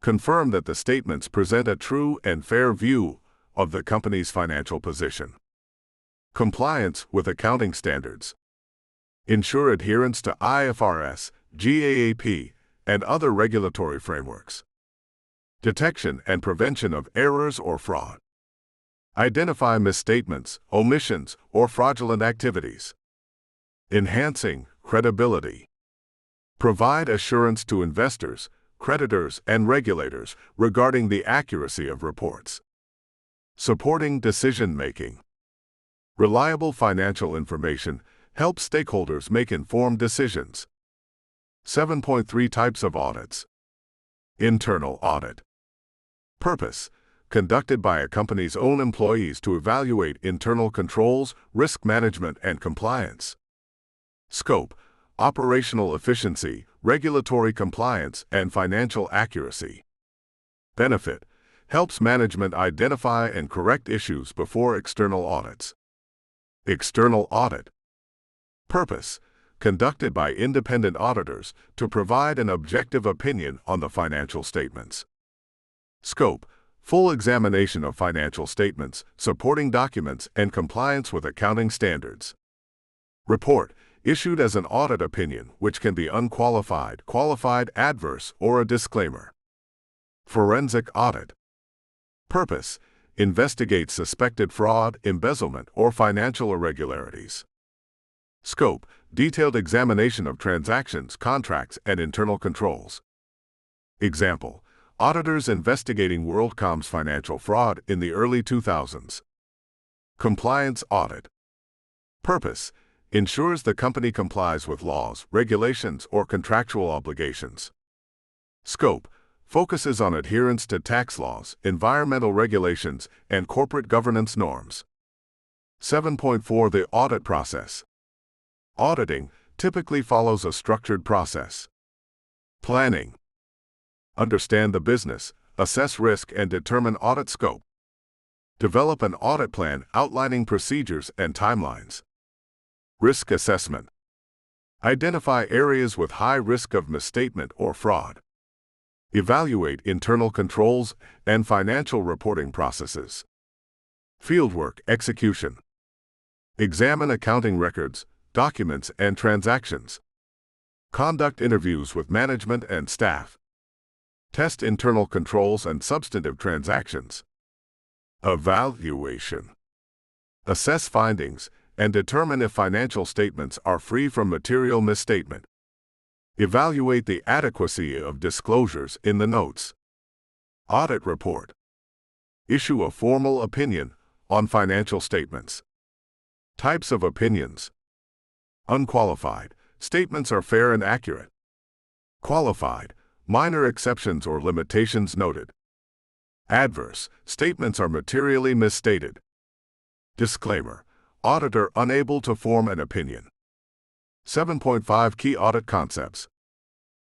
Confirm that the statements present a true and fair view of the company's financial position. Compliance with accounting standards. Ensure adherence to IFRS, GAAP, and other regulatory frameworks. Detection and prevention of errors or fraud. Identify misstatements, omissions, or fraudulent activities. Enhancing credibility. Provide assurance to investors, creditors, and regulators regarding the accuracy of reports. Supporting decision-making. Reliable financial information helps stakeholders make informed decisions. 7.3 Types of audits. Internal audit. Purpose: conducted by a company's own employees to evaluate internal controls, risk management, and compliance. Scope: operational efficiency, regulatory compliance, and financial accuracy. Benefit: helps management identify and correct issues before external audits. External audit. Purpose: conducted by independent auditors to provide an objective opinion on the financial statements. Scope: full examination of financial statements, supporting documents, and compliance with accounting standards. Report: issued as an audit opinion, which can be unqualified, qualified, adverse, or a disclaimer. Forensic audit. Purpose: investigate suspected fraud, embezzlement, or financial irregularities. Scope: detailed examination of transactions, contracts, and internal controls. Example: auditors investigating WorldCom's financial fraud in the early 2000s. Compliance audit. Purpose: ensures the company complies with laws, regulations, or contractual obligations. Scope: focuses on adherence to tax laws, environmental regulations, and corporate governance norms. 7.4 The audit process. Auditing typically follows a structured process. Planning. Understand the business, assess risk, and determine audit scope. Develop an audit plan outlining procedures and timelines. Risk assessment. Identify areas with high risk of misstatement or fraud. Evaluate internal controls and financial reporting processes. Fieldwork execution. Examine accounting records, documents, and transactions. Conduct interviews with management and staff. Test internal controls and substantive transactions. Evaluation. Assess findings and determine if financial statements are free from material misstatement. Evaluate the adequacy of disclosures in the notes. Audit report. Issue a formal opinion on financial statements. Types of opinions. Unqualified: statements are fair and accurate. Qualified: minor exceptions or limitations noted. Adverse: statements are materially misstated. Disclaimer: auditor unable to form an opinion. 7.5 Key audit concepts.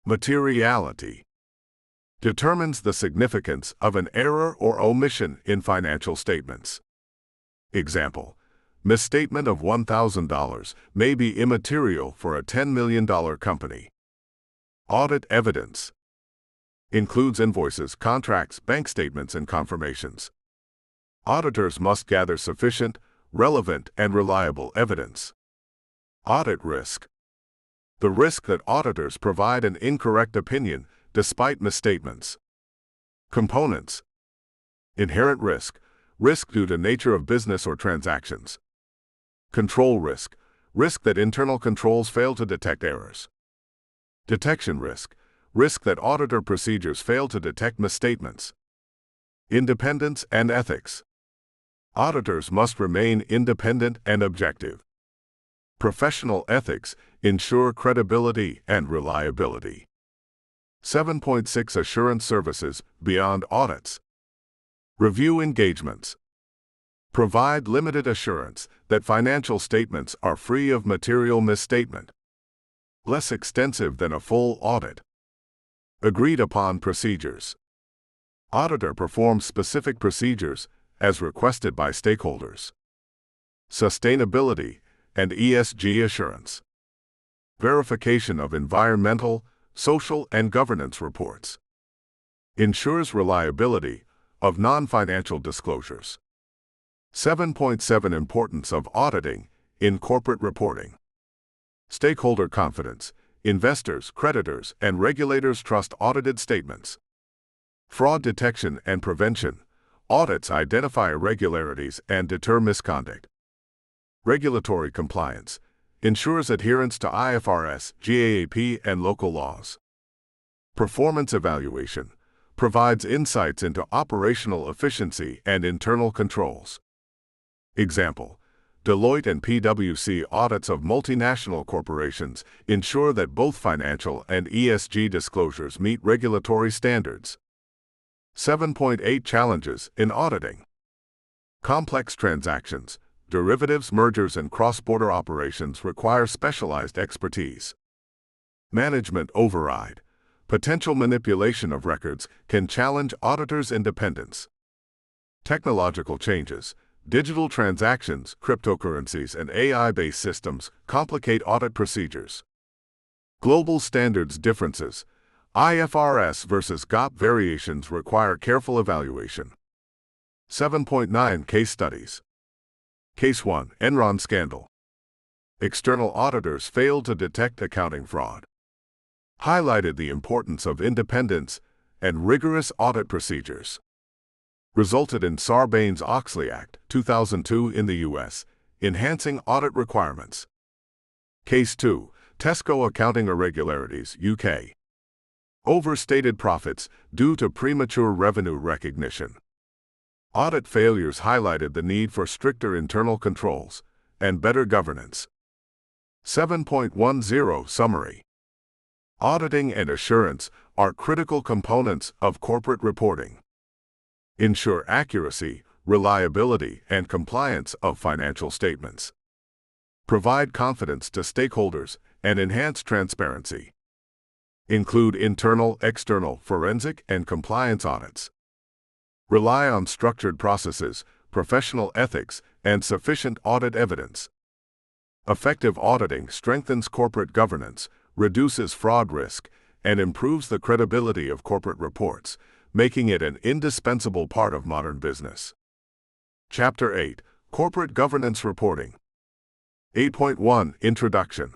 Materiality. Determines the significance of an error or omission in financial statements. Example: misstatement of $1,000 may be immaterial for a $10 million company. Audit evidence. Includes invoices, contracts, bank statements, and confirmations. Auditors must gather sufficient, relevant, and reliable evidence. Audit risk. The risk that auditors provide an incorrect opinion despite misstatements. Components. Inherent risk. Risk due to nature of business or transactions. Control risk. Risk that internal controls fail to detect errors. Detection risk. Risk that auditor procedures fail to detect misstatements. Independence and ethics. Auditors must remain independent and objective. Professional ethics ensure credibility and reliability. 7.6 Assurance services beyond audits. Review engagements. Provide limited assurance that financial statements are free of material misstatement. Less extensive than a full audit. Agreed upon procedures. Auditor performs specific procedures as requested by stakeholders. Sustainability and ESG assurance. Verification of environmental, social, and governance reports. Ensures reliability of non-financial disclosures. 7.7 Importance of auditing in corporate reporting. Stakeholder confidence. Investors, creditors, and regulators trust audited statements. Fraud detection and prevention. Audits identify irregularities and deter misconduct. Regulatory compliance. Ensures adherence to IFRS, GAAP, and local laws. Performance evaluation provides insights into operational efficiency and internal controls. Example: Deloitte and PwC audits of multinational corporations ensure that both financial and ESG disclosures meet regulatory standards. 7.8 Challenges in auditing. Complex transactions, derivatives, mergers, and cross-border operations require specialized expertise. Management override. Potential manipulation of records can challenge auditors' independence. Technological changes. Digital transactions, cryptocurrencies, and AI-based systems complicate audit procedures. Global standards differences. IFRS versus GAAP variations require careful evaluation. 7.9 Case studies. Case 1: Enron scandal. External auditors failed to detect accounting fraud. Highlighted the importance of independence and rigorous audit procedures. Resulted in Sarbanes-Oxley Act, 2002 in the U.S., enhancing audit requirements. Case 2: Tesco accounting irregularities, UK. Overstated profits due to premature revenue recognition. Audit failures highlighted the need for stricter internal controls and better governance. 7.10 Summary. Auditing and assurance are critical components of corporate reporting. Ensure accuracy, reliability, and compliance of financial statements. Provide confidence to stakeholders and enhance transparency. Include internal, external, forensic, and compliance audits. Rely on structured processes, professional ethics, and sufficient audit evidence. Effective auditing strengthens corporate governance, reduces fraud risk, and improves the credibility of corporate reports, making it an indispensable part of modern business. Chapter 8: Corporate Governance Reporting. 8.1 Introduction.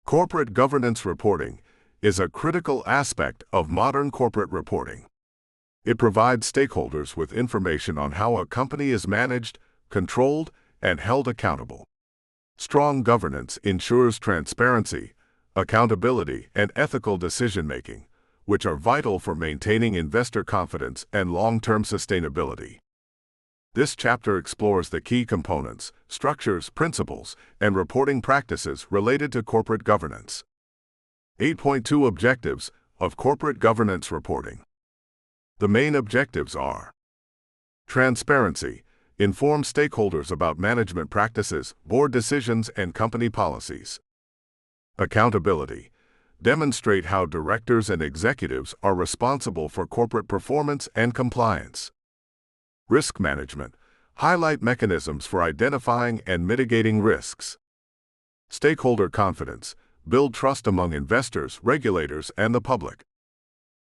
Corporate governance reporting is a critical aspect of modern corporate reporting. It provides stakeholders with information on how a company is managed, controlled, and held accountable. Strong governance ensures transparency, accountability, and ethical decision-making, which are vital for maintaining investor confidence and long-term sustainability. This chapter explores the key components, structures, principles, and reporting practices related to corporate governance. 8.2 Objectives of corporate governance reporting. The main objectives are: transparency, inform stakeholders about management practices, board decisions, and company policies. Accountability, demonstrate how directors and executives are responsible for corporate performance and compliance. Risk management, highlight mechanisms for identifying and mitigating risks. Stakeholder confidence, build trust among investors, regulators, and the public.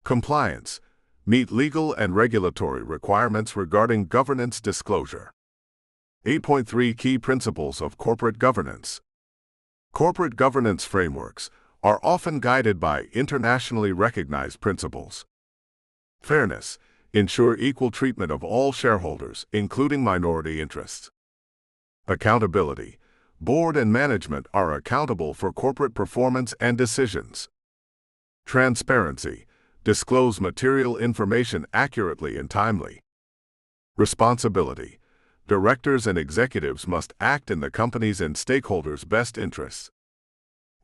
Compliance, meet legal and regulatory requirements regarding governance disclosure. 8.3 Key principles of corporate governance. Corporate governance frameworks are often guided by internationally recognized principles. Fairness, ensure equal treatment of all shareholders, including minority interests. Accountability, board and management are accountable for corporate performance and decisions. Transparency, disclose material information accurately and timely. Responsibility, directors and executives must act in the company's and stakeholders' best interests.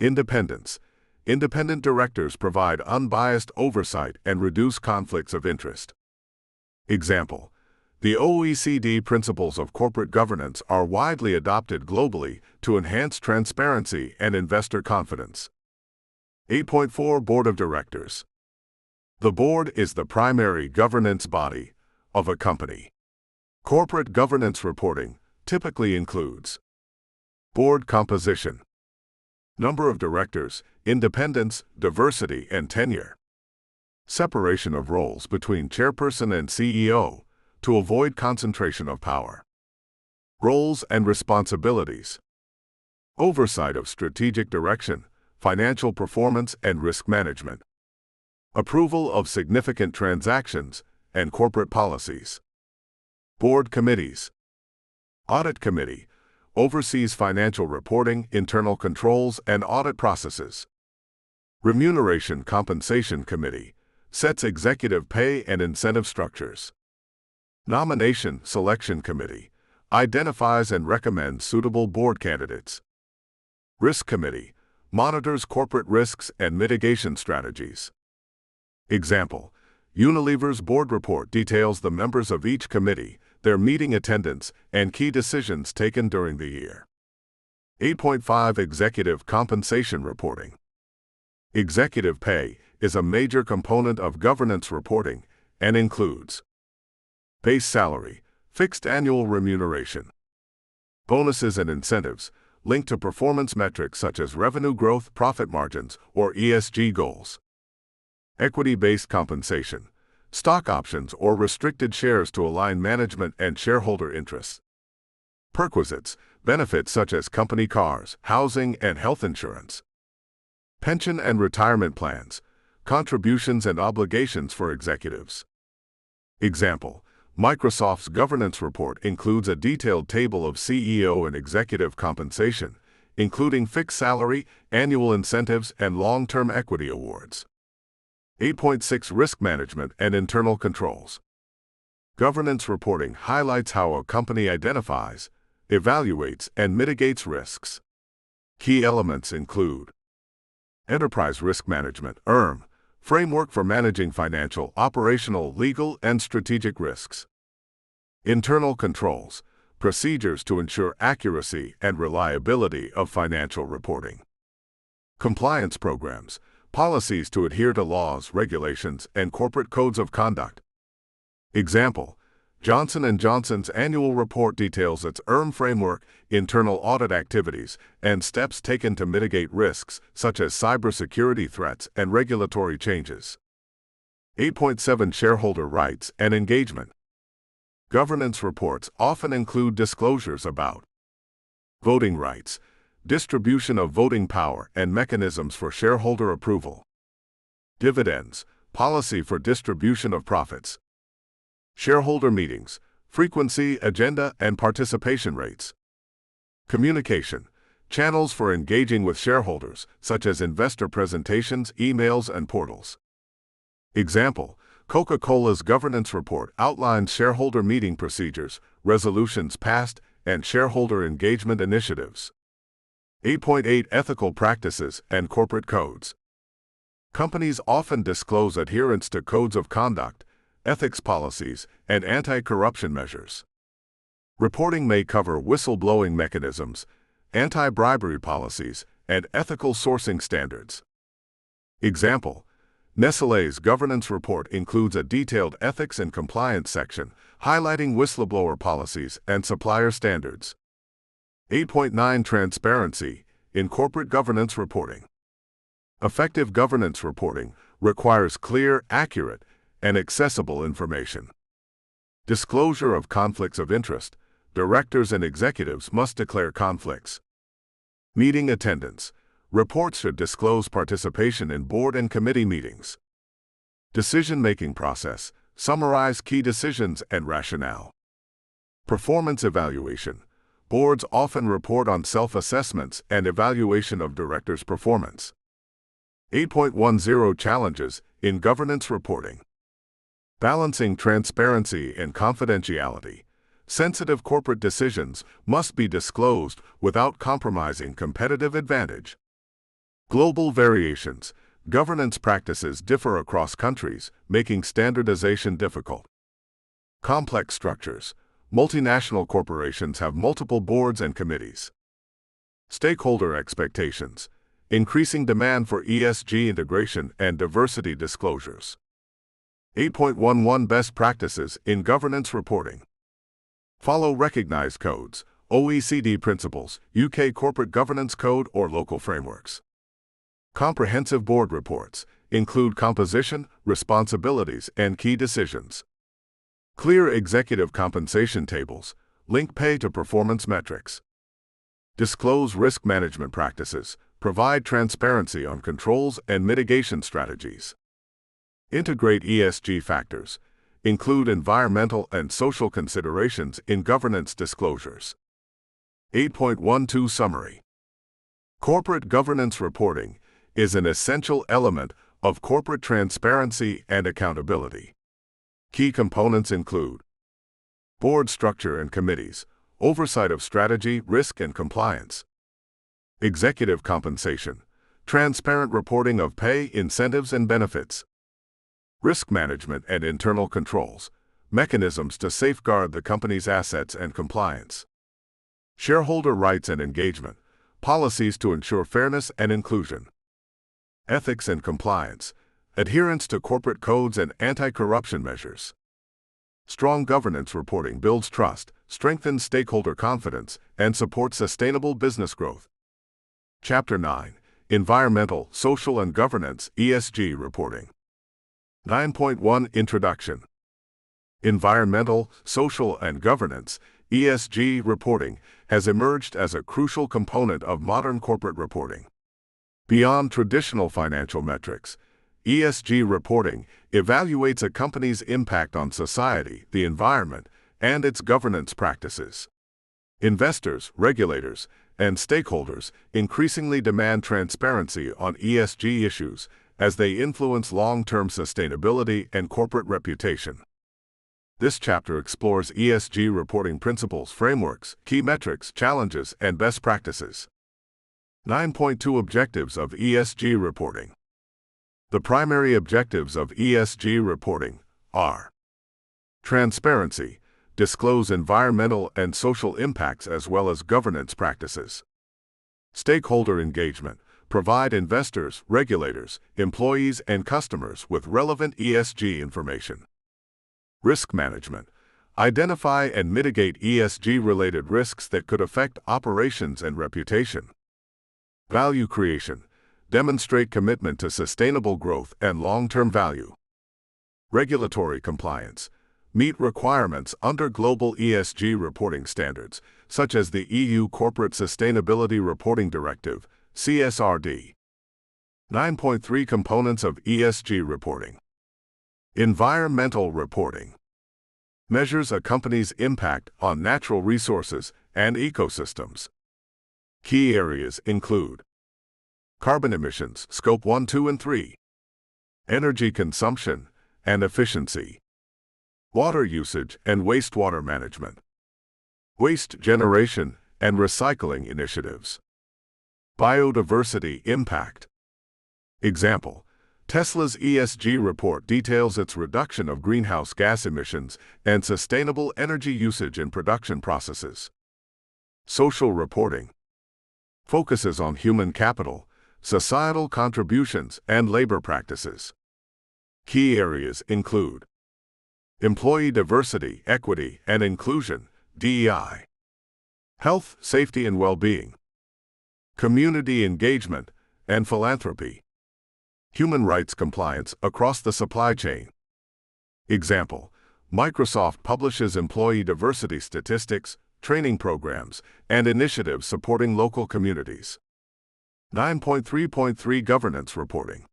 Independence, independent directors provide unbiased oversight and reduce conflicts of interest. Example: the OECD principles of corporate governance are widely adopted globally to enhance transparency and investor confidence. 8.4 Board of Directors. The board is the primary governance body of a company. Corporate governance reporting typically includes: board composition, number of directors, independence, diversity, and tenure. Separation of roles between chairperson and CEO to avoid concentration of power. Roles and responsibilities. Oversight of strategic direction, financial performance, and risk management. Approval of significant transactions and corporate policies. Board committees. Audit committee oversees financial reporting, internal controls, and audit processes. Remuneration Compensation Committee sets executive pay and incentive structures. Nomination Selection Committee identifies and recommends suitable board candidates. Risk Committee monitors corporate risks and mitigation strategies. Example: Unilever's board report details the members of each committee, their meeting attendance, and key decisions taken during the year. 8.5 Executive Compensation Reporting. Executive pay is a major component of governance reporting and includes base salary, fixed annual remuneration, bonuses and incentives linked to performance metrics such as revenue growth, profit margins, or ESG goals, equity-based compensation, stock options or restricted shares to align management and shareholder interests, perquisites, benefits such as company cars, housing, and health insurance, pension and retirement plans, contributions and obligations for executives. Example: Microsoft's governance report includes a detailed table of CEO and executive compensation, including fixed salary, annual incentives, and long-term equity awards. 8.6 Risk Management and Internal Controls. Governance reporting highlights how a company identifies, evaluates, and mitigates risks. Key elements include Enterprise Risk Management ERM framework for managing financial, operational, legal, and strategic risks. Internal controls, procedures to ensure accuracy and reliability of financial reporting. Compliance programs, policies to adhere to laws, regulations, and corporate codes of conduct. Example: Johnson & Johnson's annual report details its ERM framework, internal audit activities, and steps taken to mitigate risks such as cybersecurity threats and regulatory changes. 8.7 Shareholder Rights and Engagement. Governance reports often include disclosures about voting rights, distribution of voting power and mechanisms for shareholder approval, dividends, policy for distribution of profits, shareholder meetings, frequency, agenda, and participation rates, communication, channels for engaging with shareholders, such as investor presentations, emails, and portals. Example: Coca-Cola's governance report outlines shareholder meeting procedures, resolutions passed, and shareholder engagement initiatives. 8.8 Ethical Practices and Corporate Codes. Companies often disclose adherence to codes of conduct, ethics policies, and anti-corruption measures. Reporting may cover whistleblowing mechanisms, anti-bribery policies, and ethical sourcing standards. Example: Nestlé's governance report includes a detailed ethics and compliance section, highlighting whistleblower policies and supplier standards. 8.9 Transparency in corporate governance reporting. Effective governance reporting requires clear, accurate, and accessible information. Disclosure of conflicts of interest. Directors and executives must declare conflicts. Meeting attendance. Reports should disclose participation in board and committee meetings. Decision-making process. Summarize key decisions and rationale. Performance evaluation. Boards often report on self-assessments and evaluation of directors' performance. 8.10 Challenges in governance reporting. Balancing transparency and confidentiality. Sensitive corporate decisions must be disclosed without compromising competitive advantage. Global variations. Governance practices differ across countries, making standardization difficult. Complex structures. Multinational corporations have multiple boards and committees. Stakeholder expectations. Increasing demand for ESG integration and diversity disclosures. 8.11 Best Practices in Governance Reporting. Follow recognized codes, OECD principles, UK Corporate Governance Code, or local frameworks. Comprehensive board reports include composition, responsibilities, and key decisions. Clear executive compensation tables link pay to performance metrics. Disclose risk management practices, provide transparency on controls and mitigation strategies. Integrate ESG factors, include environmental and social considerations in governance disclosures. 8.12 Summary. Corporate governance reporting is an essential element of corporate transparency and accountability. Key components include board structure and committees, oversight of strategy, risk, and compliance; executive compensation, transparent reporting of pay, incentives, and benefits; risk management and internal controls, mechanisms to safeguard the company's assets and compliance; shareholder rights and engagement, policies to ensure fairness and inclusion; ethics and compliance, adherence to corporate codes and anti-corruption measures. Strong governance reporting builds trust, strengthens stakeholder confidence, and supports sustainable business growth. Chapter 9. Environmental, Social, and Governance (ESG) Reporting. 9.1 Introduction. Environmental, Social, and Governance (ESG) reporting has emerged as a crucial component of modern corporate reporting. Beyond traditional financial metrics, ESG reporting evaluates a company's impact on society, the environment, and its governance practices. Investors, regulators, and stakeholders increasingly demand transparency on ESG issues as they influence long-term sustainability and corporate reputation. This chapter explores ESG reporting principles, frameworks, key metrics, challenges, and best practices. 9.2 Objectives of ESG reporting. The primary objectives of ESG reporting are: transparency, disclose environmental and social impacts as well as governance practices; stakeholder engagement, provide investors, regulators, employees, and customers with relevant ESG information; risk management, identify and mitigate ESG-related risks that could affect operations and reputation; value creation, demonstrate commitment to sustainable growth and long-term value; regulatory compliance, meet requirements under global ESG reporting standards, such as the EU Corporate Sustainability Reporting Directive, CSRD. 9.3 Components of ESG reporting. Environmental reporting measures a company's impact on natural resources and ecosystems. Key areas include carbon emissions, Scope 1, 2, and 3, energy consumption and efficiency, water usage and wastewater management, waste generation and recycling initiatives, biodiversity impact. Example: Tesla's ESG report details its reduction of greenhouse gas emissions and sustainable energy usage in production processes. Social reporting focuses on human capital, societal contributions, and labor practices. Key areas include employee diversity, equity, and inclusion, DEI; health, safety, and well-being; community engagement and philanthropy; human rights compliance across the supply chain. Example: Microsoft publishes employee diversity statistics, training programs, and initiatives supporting local communities. 9.3.3 Governance reporting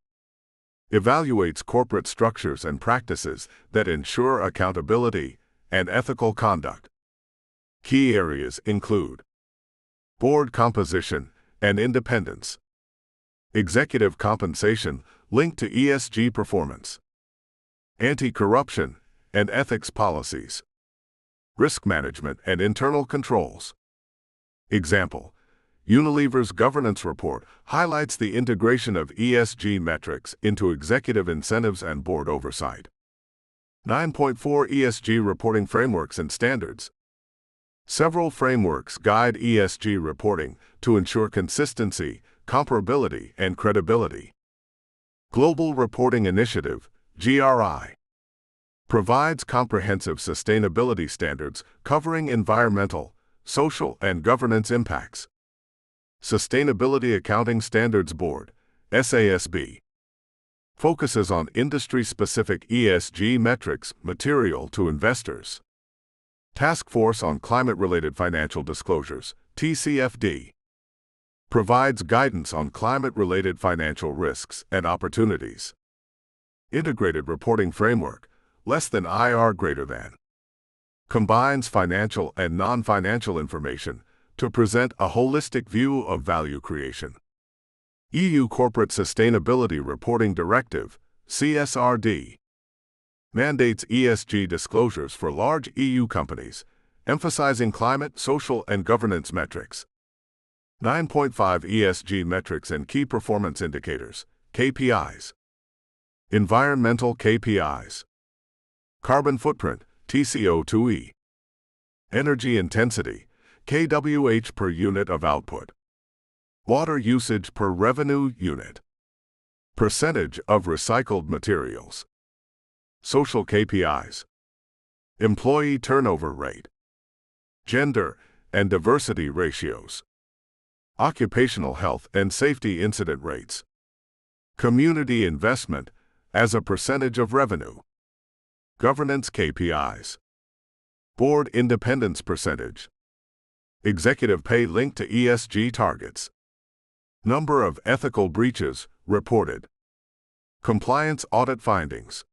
evaluates corporate structures and practices that ensure accountability and ethical conduct. Key areas include board composition and independence, executive compensation linked to ESG performance, anti-corruption and ethics policies, risk management and internal controls. Example: Unilever's governance report highlights the integration of ESG metrics into executive incentives and board oversight. 9.4 ESG reporting frameworks and standards. Several frameworks guide ESG reporting to ensure consistency, comparability, and credibility. Global Reporting Initiative, GRI, provides comprehensive sustainability standards covering environmental, social, and governance impacts. Sustainability Accounting Standards Board, SASB, focuses on industry-specific ESG metrics material to investors. Task Force on Climate-Related Financial Disclosures, TCFD, provides guidance on climate-related financial risks and opportunities. Integrated Reporting Framework, less than IR greater than, combines financial and non-financial information to present a holistic view of value creation. EU Corporate Sustainability Reporting Directive, CSRD, mandates ESG disclosures for large EU companies, emphasizing climate, social, and governance metrics. 9.5 ESG metrics and key performance indicators, KPIs. Environmental KPIs. Carbon footprint, TCO2e. Energy intensity, kWh per unit of output. Water usage per revenue unit. Percentage of recycled materials. Social KPIs. Employee turnover rate. Gender and diversity ratios. Occupational health and safety incident rates. Community investment as a percentage of revenue. Governance KPIs. Board independence percentage. Executive pay linked to ESG targets. Number of ethical breaches reported. Compliance audit findings.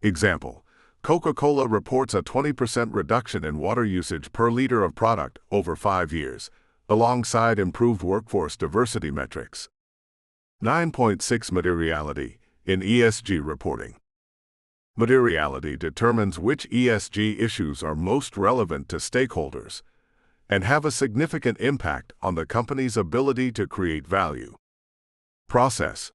Example: Coca-Cola reports a 20% reduction in water usage per liter of product over 5 years, alongside improved workforce diversity metrics. 9.6 Materiality in ESG reporting. Materiality determines which ESG issues are most relevant to stakeholders and have a significant impact on the company's ability to create value. Process.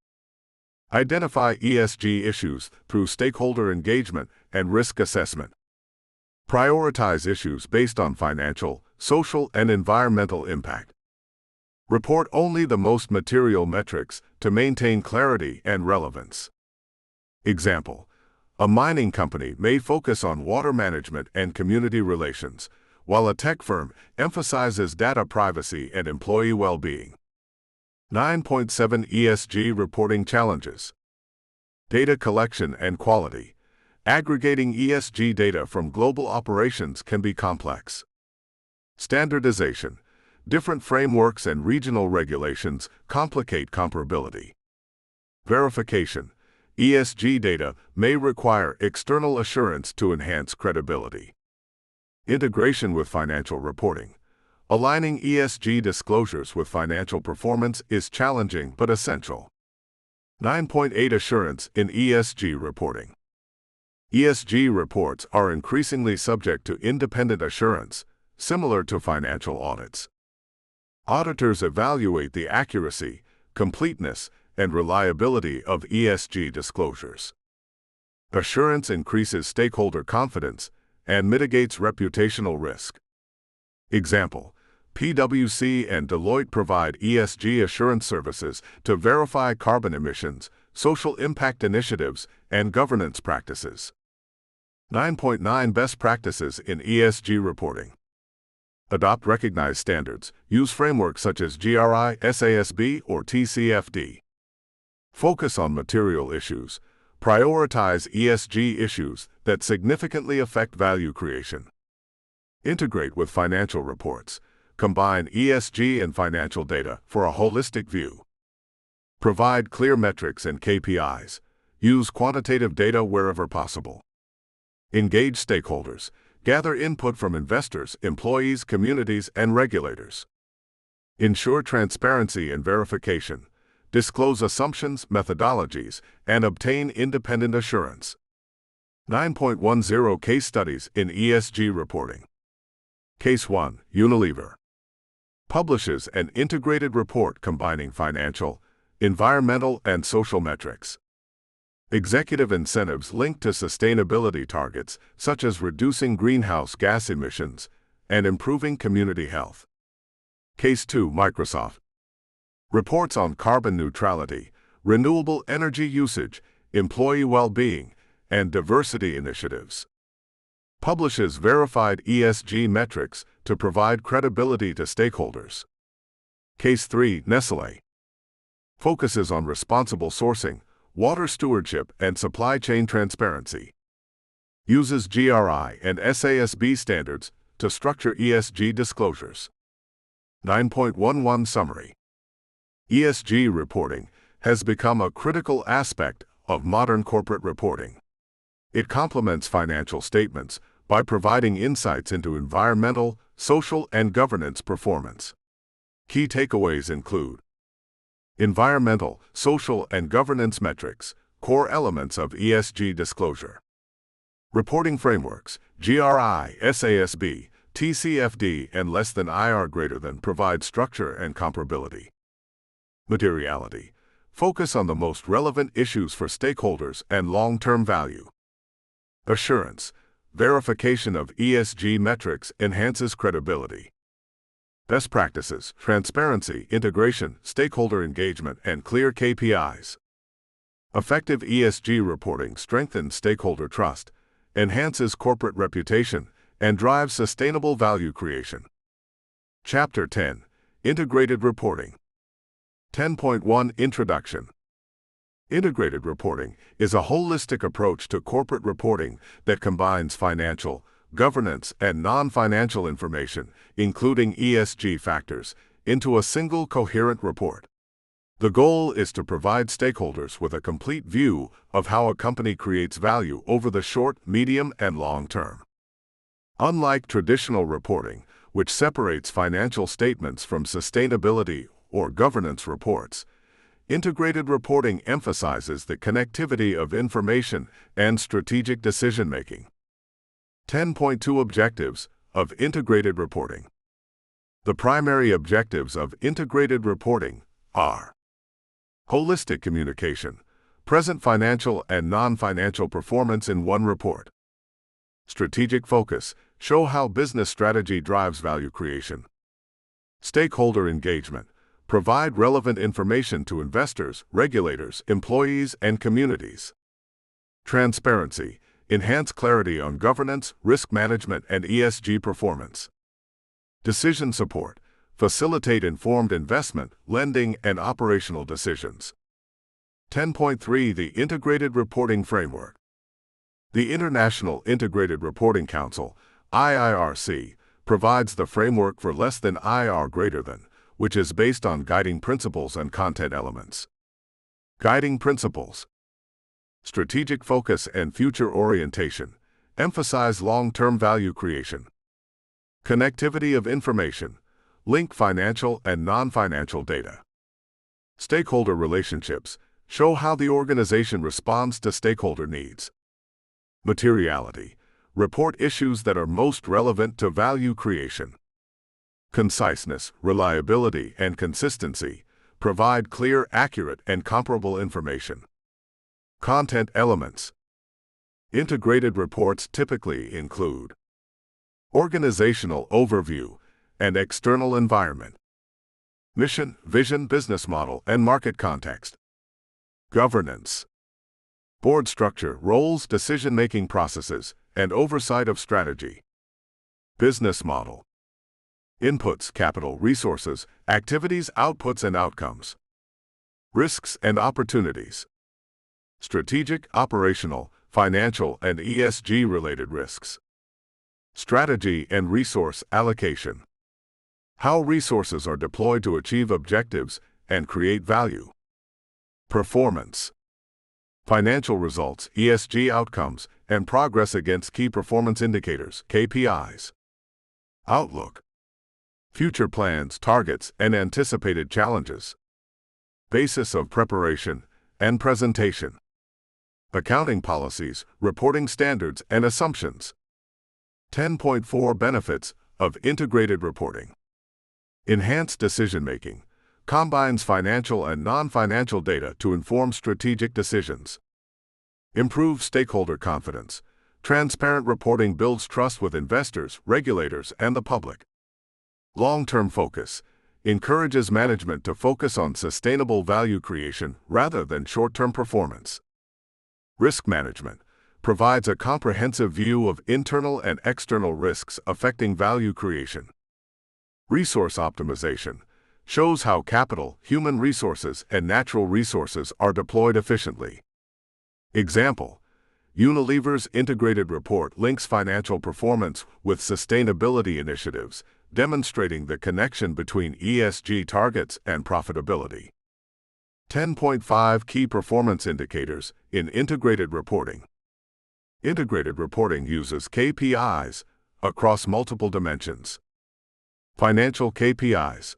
Identify ESG issues through stakeholder engagement and risk assessment. Prioritize issues based on financial, social, and environmental impact. Report only the most material metrics to maintain clarity and relevance. Example: a mining company may focus on water management and community relations, while a tech firm emphasizes data privacy and employee well-being. 9.7 ESG reporting challenges. Data collection and quality. Aggregating ESG data from global operations can be complex. Standardization. Different frameworks and regional regulations complicate comparability. Verification. ESG data may require external assurance to enhance credibility. Integration with financial reporting. Aligning ESG disclosures with financial performance is challenging but essential. 9.8 Assurance in ESG reporting. ESG reports are increasingly subject to independent assurance, similar to financial audits. Auditors evaluate the accuracy, completeness, and reliability of ESG disclosures. Assurance increases stakeholder confidence and mitigates reputational risk. Example: PwC and Deloitte provide ESG assurance services to verify carbon emissions, social impact initiatives, and governance practices. 9.9 Best practices in ESG reporting. Adopt recognized standards. Use frameworks such as GRI, SASB, or TCFD. Focus on material issues. Prioritize ESG issues that significantly affect value creation. Integrate with financial reports. Combine ESG and financial data for a holistic view. Provide clear metrics and KPIs. Use quantitative data wherever possible. Engage stakeholders. Gather input from investors, employees, communities, and regulators. Ensure transparency and verification. Disclose assumptions, methodologies, and obtain independent assurance. 9.10 Case studies in ESG reporting. Case 1. Unilever publishes an integrated report combining financial, environmental, and social metrics. Executive incentives linked to sustainability targets, such as reducing greenhouse gas emissions and improving community health. Case 2. Microsoft reports on carbon neutrality, renewable energy usage, employee well-being, and diversity initiatives. Publishes verified ESG metrics to provide credibility to stakeholders. Case 3. Nestlé focuses on responsible sourcing, water stewardship, and supply chain transparency. Uses GRI and SASB standards to structure ESG disclosures. 9.11 Summary. ESG reporting has become a critical aspect of modern corporate reporting. It complements financial statements by providing insights into environmental, social, and governance performance. Key takeaways include: Environmental, social, and governance metrics, core elements of ESG disclosure. Reporting frameworks, GRI, SASB, TCFD, and less than IR greater than provide structure and comparability. Materiality. Focus on the most relevant issues for stakeholders and long-term value. Assurance. Verification of ESG metrics enhances credibility. Best practices, transparency, integration, stakeholder engagement, and clear KPIs. Effective ESG reporting strengthens stakeholder trust, enhances corporate reputation, and drives sustainable value creation. Chapter 10. Integrated Reporting. 10.1 Introduction. Integrated reporting is a holistic approach to corporate reporting that combines financial, governance, and non-financial information, including ESG factors, into a single coherent report. The goal is to provide stakeholders with a complete view of how a company creates value over the short, medium, and long term. Unlike traditional reporting, which separates financial statements from sustainability or governance reports, integrated reporting emphasizes the connectivity of information and strategic decision-making. 10.2 Objectives of Integrated Reporting. The primary objectives of integrated reporting are holistic communication, present financial and non-financial performance in one report. Strategic focus, show how business strategy drives value creation. Stakeholder engagement, provide relevant information to investors, regulators, employees, and communities. Transparency, enhance clarity on governance, risk management, and ESG performance. Decision support, facilitate informed investment, lending, and operational decisions. 10.3 The Integrated Reporting Framework. The International Integrated Reporting Council, IIRC, provides the framework for less than IR greater than, which is based on guiding principles and content elements. Guiding principles. Strategic focus and future orientation, emphasize long-term value creation. Connectivity of information, link financial and non-financial data. Stakeholder relationships, show how the organization responds to stakeholder needs. Materiality, report issues that are most relevant to value creation. Conciseness, reliability, and consistency, provide clear, accurate, and comparable information. Content elements. Integrated reports typically include organizational overview and external environment, mission, vision, business model, and market context, governance, board structure, roles, decision-making processes, and oversight of strategy, business model, inputs, capital, resources, activities, outputs, and outcomes, risks and opportunities, strategic, operational, financial, and ESG-related risks, strategy and resource allocation, how resources are deployed to achieve objectives and create value, performance, financial results, ESG outcomes, and progress against key performance indicators, KPIs, outlook, future plans, targets, and anticipated challenges, basis of preparation and presentation, accounting policies, reporting standards, and assumptions. 10.4 Benefits of Integrated Reporting. Enhanced decision-making, combines financial and non-financial data to inform strategic decisions. Improves stakeholder confidence. Transparent reporting builds trust with investors, regulators, and the public. Long-term focus encourages management to focus on sustainable value creation rather than short-term performance. Risk management provides a comprehensive view of internal and external risks affecting value creation. Resource optimization shows how capital, human resources, and natural resources are deployed efficiently. Example: Unilever's integrated report links financial performance with sustainability initiatives, demonstrating the connection between ESG targets and profitability. 10.5 Key Performance Indicators in Integrated Reporting. Integrated reporting uses KPIs across multiple dimensions. Financial KPIs.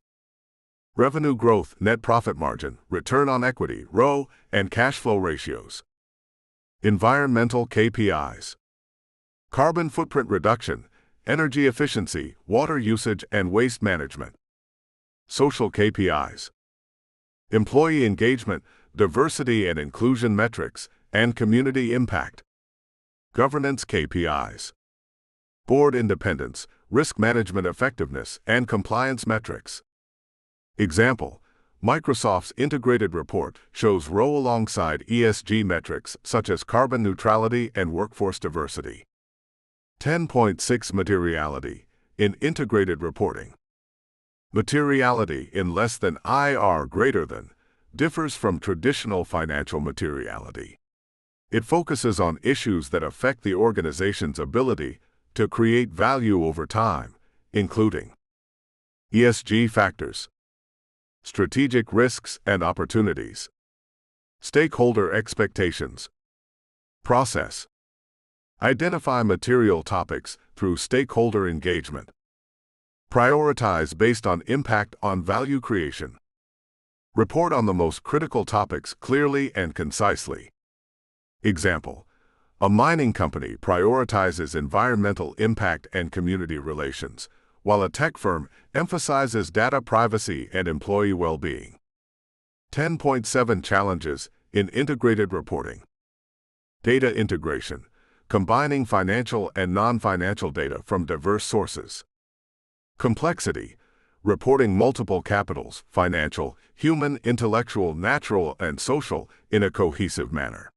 revenue growth, net profit margin, return on equity, ROE, and cash flow ratios. Environmental KPIs. Carbon footprint reduction, energy efficiency, water usage, and waste management. Social KPIs. Employee engagement, diversity and inclusion metrics, and community impact. Governance KPIs. Board independence, risk management effectiveness, and compliance metrics. Example: Microsoft's integrated report shows ROE alongside ESG metrics such as carbon neutrality and workforce diversity. 10.6 Materiality in integrated reporting. Materiality in less than IR greater than differs from traditional financial materiality. It focuses on issues that affect the organization's ability to create value over time, including ESG factors, strategic risks and opportunities, stakeholder expectations. Process. Identify material topics through stakeholder engagement. Prioritize based on impact on value creation. Report on the most critical topics clearly and concisely. Example: a mining company prioritizes environmental impact and community relations, while a tech firm emphasizes data privacy and employee well-being. 10.7 Challenges in integrated reporting. Data integration, combining financial and non-financial data from diverse sources. Complexity, reporting multiple capitals, financial, human, intellectual, natural, and social, in a cohesive manner.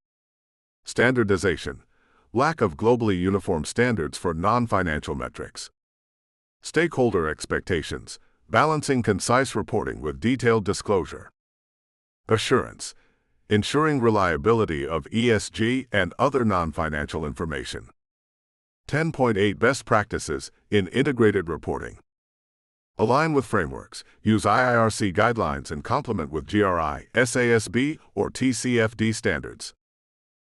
Standardization, lack of globally uniform standards for non-financial metrics. Stakeholder expectations, balancing concise reporting with detailed disclosure. Assurance, ensuring reliability of ESG and other non-financial information. 10.8 Best practices in integrated reporting. Align with frameworks, use IIRC guidelines and complement with GRI, SASB, or TCFD standards.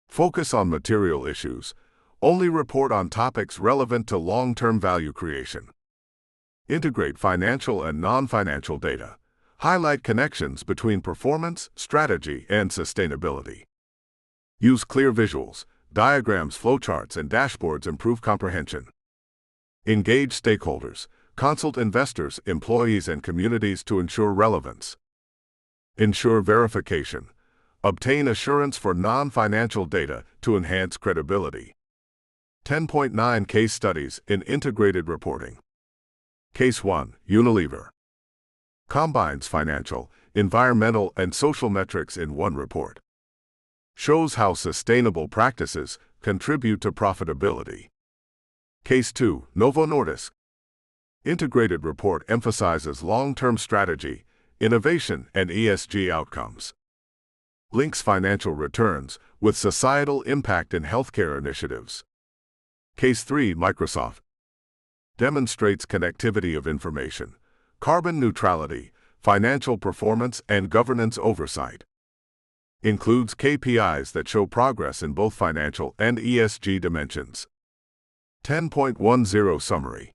Focus on material issues. Only report on topics relevant to long-term value creation. Integrate financial and non-financial data. Highlight connections between performance, strategy, and sustainability. Use clear visuals, diagrams, flowcharts, and dashboards improve comprehension. Engage stakeholders. Consult investors, employees, and communities to ensure relevance. Ensure verification. Obtain assurance for non-financial data to enhance credibility. 10.9 Case studies in integrated reporting. Case 1. Unilever combines financial, environmental, and social metrics in one report. Shows how sustainable practices contribute to profitability. Case 2. Novo Nordisk integrated report emphasizes long-term strategy, innovation, and ESG outcomes. Links financial returns with societal impact in healthcare initiatives. Case 3. Microsoft demonstrates connectivity of information, carbon neutrality, financial performance, and governance oversight. Includes KPIs that show progress in both financial and ESG dimensions. 10.10 Summary.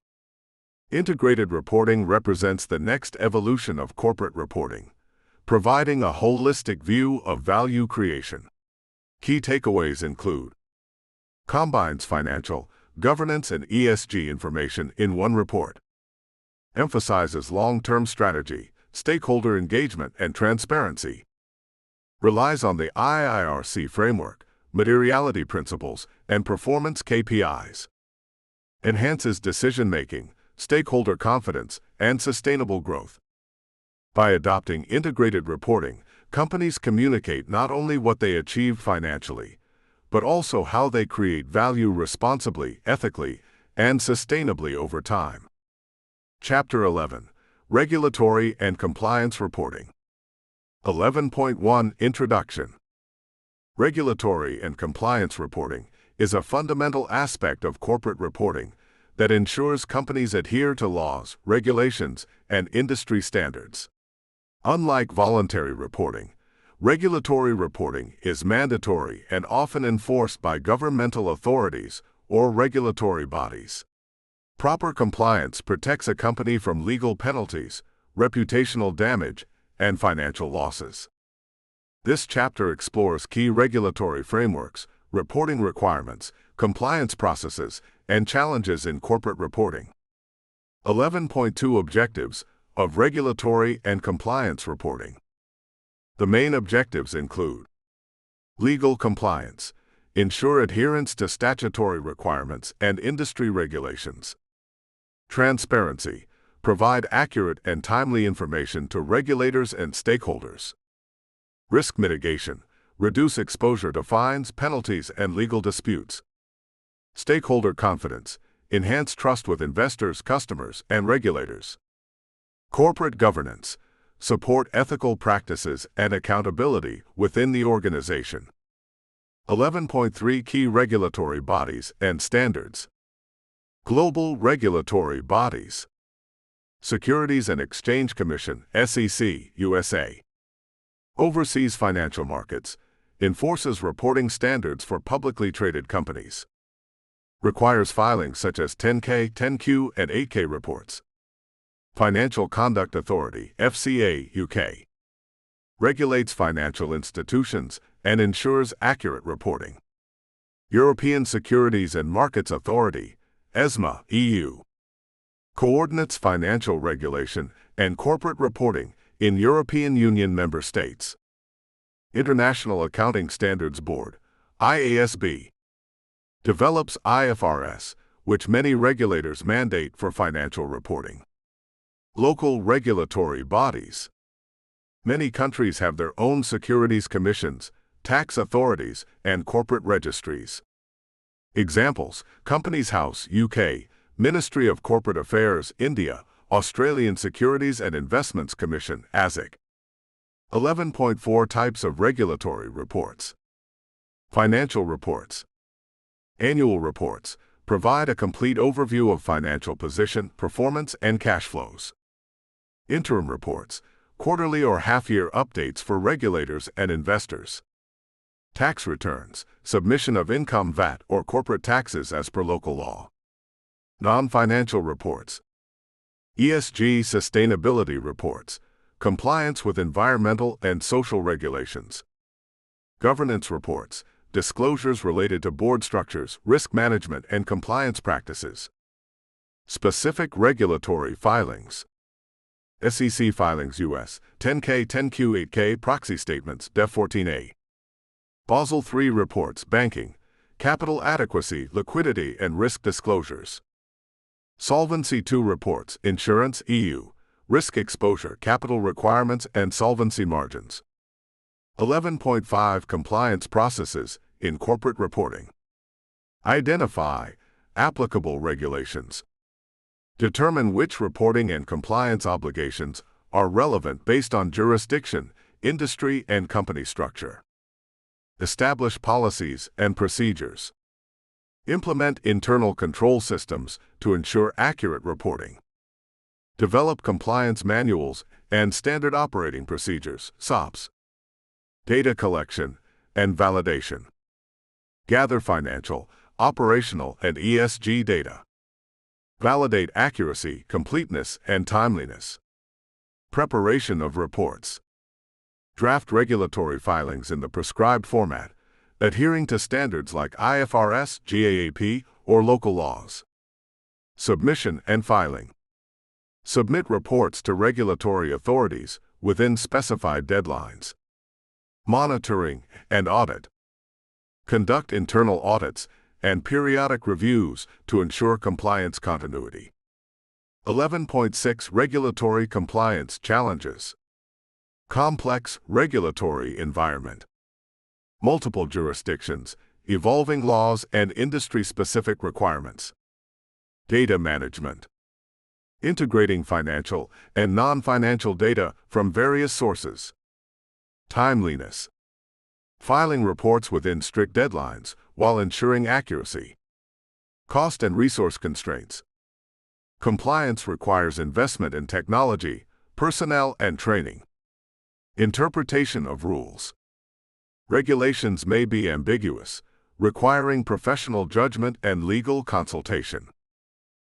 Integrated reporting represents the next evolution of corporate reporting, providing a holistic view of value creation. Key takeaways include: combines financial, governance, and ESG information in one report. Emphasizes long-term strategy, stakeholder engagement, and transparency. Relies on the IIRC framework, materiality principles, and performance KPIs. Enhances decision-making, stakeholder confidence, and sustainable growth. By adopting integrated reporting, companies communicate not only what they achieve financially, but also how they create value responsibly, ethically, and sustainably over time. Chapter 11. Regulatory and Compliance Reporting. 11.1 Introduction. Regulatory and compliance reporting is a fundamental aspect of corporate reporting that ensures companies adhere to laws, regulations, and industry standards. Unlike voluntary reporting, regulatory reporting is mandatory and often enforced by governmental authorities or regulatory bodies. Proper compliance protects a company from legal penalties, reputational damage, and financial losses. This chapter explores key regulatory frameworks, reporting requirements, compliance processes, and challenges in corporate reporting. 11.2 Objectives of regulatory and compliance reporting. The main objectives include legal compliance, ensure adherence to statutory requirements and industry regulations. Transparency, provide accurate and timely information to regulators and stakeholders. Risk mitigation, reduce exposure to fines, penalties, and legal disputes. Stakeholder confidence, enhance trust with investors, customers, and regulators. Corporate governance, support ethical practices and accountability within the organization. 11.3 Key regulatory bodies and standards. Global regulatory bodies. Securities and Exchange Commission, SEC, USA. Oversees financial markets, enforces reporting standards for publicly traded companies. Requires filings such as 10K, 10Q, and 8K reports. Financial Conduct Authority, FCA, UK. Regulates financial institutions and ensures accurate reporting. European Securities and Markets Authority, ESMA, EU. Coordinates financial regulation and corporate reporting in European Union member states. International Accounting Standards Board, IASB. Develops IFRS, which many regulators mandate for financial reporting. Local regulatory bodies. Many countries have their own securities commissions, tax authorities, and corporate registries. Examples: Companies House, UK, Ministry of Corporate Affairs, India, Australian Securities and Investments Commission, ASIC. 11.4 Types of regulatory reports. Financial reports. Annual reports provide a complete overview of financial position, performance, and cash flows. Interim reports, quarterly or half-year updates for regulators and investors. Tax returns, submission of income, VAT, or corporate taxes as per local law. Non-financial reports. ESG sustainability reports, compliance with environmental and social regulations. Governance reports, disclosures related to board structures, risk management, and compliance practices. Specific regulatory filings. SEC filings US, 10K, 10Q, 8K, proxy statements, Def 14A. Basel III reports, banking, capital adequacy, liquidity, and risk disclosures. Solvency II reports, insurance, EU, risk exposure, capital requirements, and solvency margins. 11.5 Compliance processes in corporate reporting. Identify applicable regulations. Determine which reporting and compliance obligations are relevant based on jurisdiction, industry, and company structure. Establish policies and procedures. Implement internal control systems to ensure accurate reporting. Develop compliance manuals and standard operating procedures, SOPs. Data collection and validation. Gather financial, operational, and ESG data. Validate accuracy, completeness, and timeliness. Preparation of reports. Draft regulatory filings in the prescribed format, adhering to standards like IFRS, GAAP, or local laws. Submission and filing. Submit reports to regulatory authorities within specified deadlines. Monitoring and audit. Conduct internal audits and periodic reviews to ensure compliance continuity. 11.6 Regulatory compliance challenges. Complex regulatory environment. Multiple jurisdictions, evolving laws, and industry-specific requirements. Data management. Integrating financial and non-financial data from various sources. Timeliness. Filing reports within strict deadlines while ensuring accuracy. Cost and resource constraints. Compliance requires investment in technology, personnel, and training. Interpretation of rules. Regulations may be ambiguous, requiring professional judgment and legal consultation.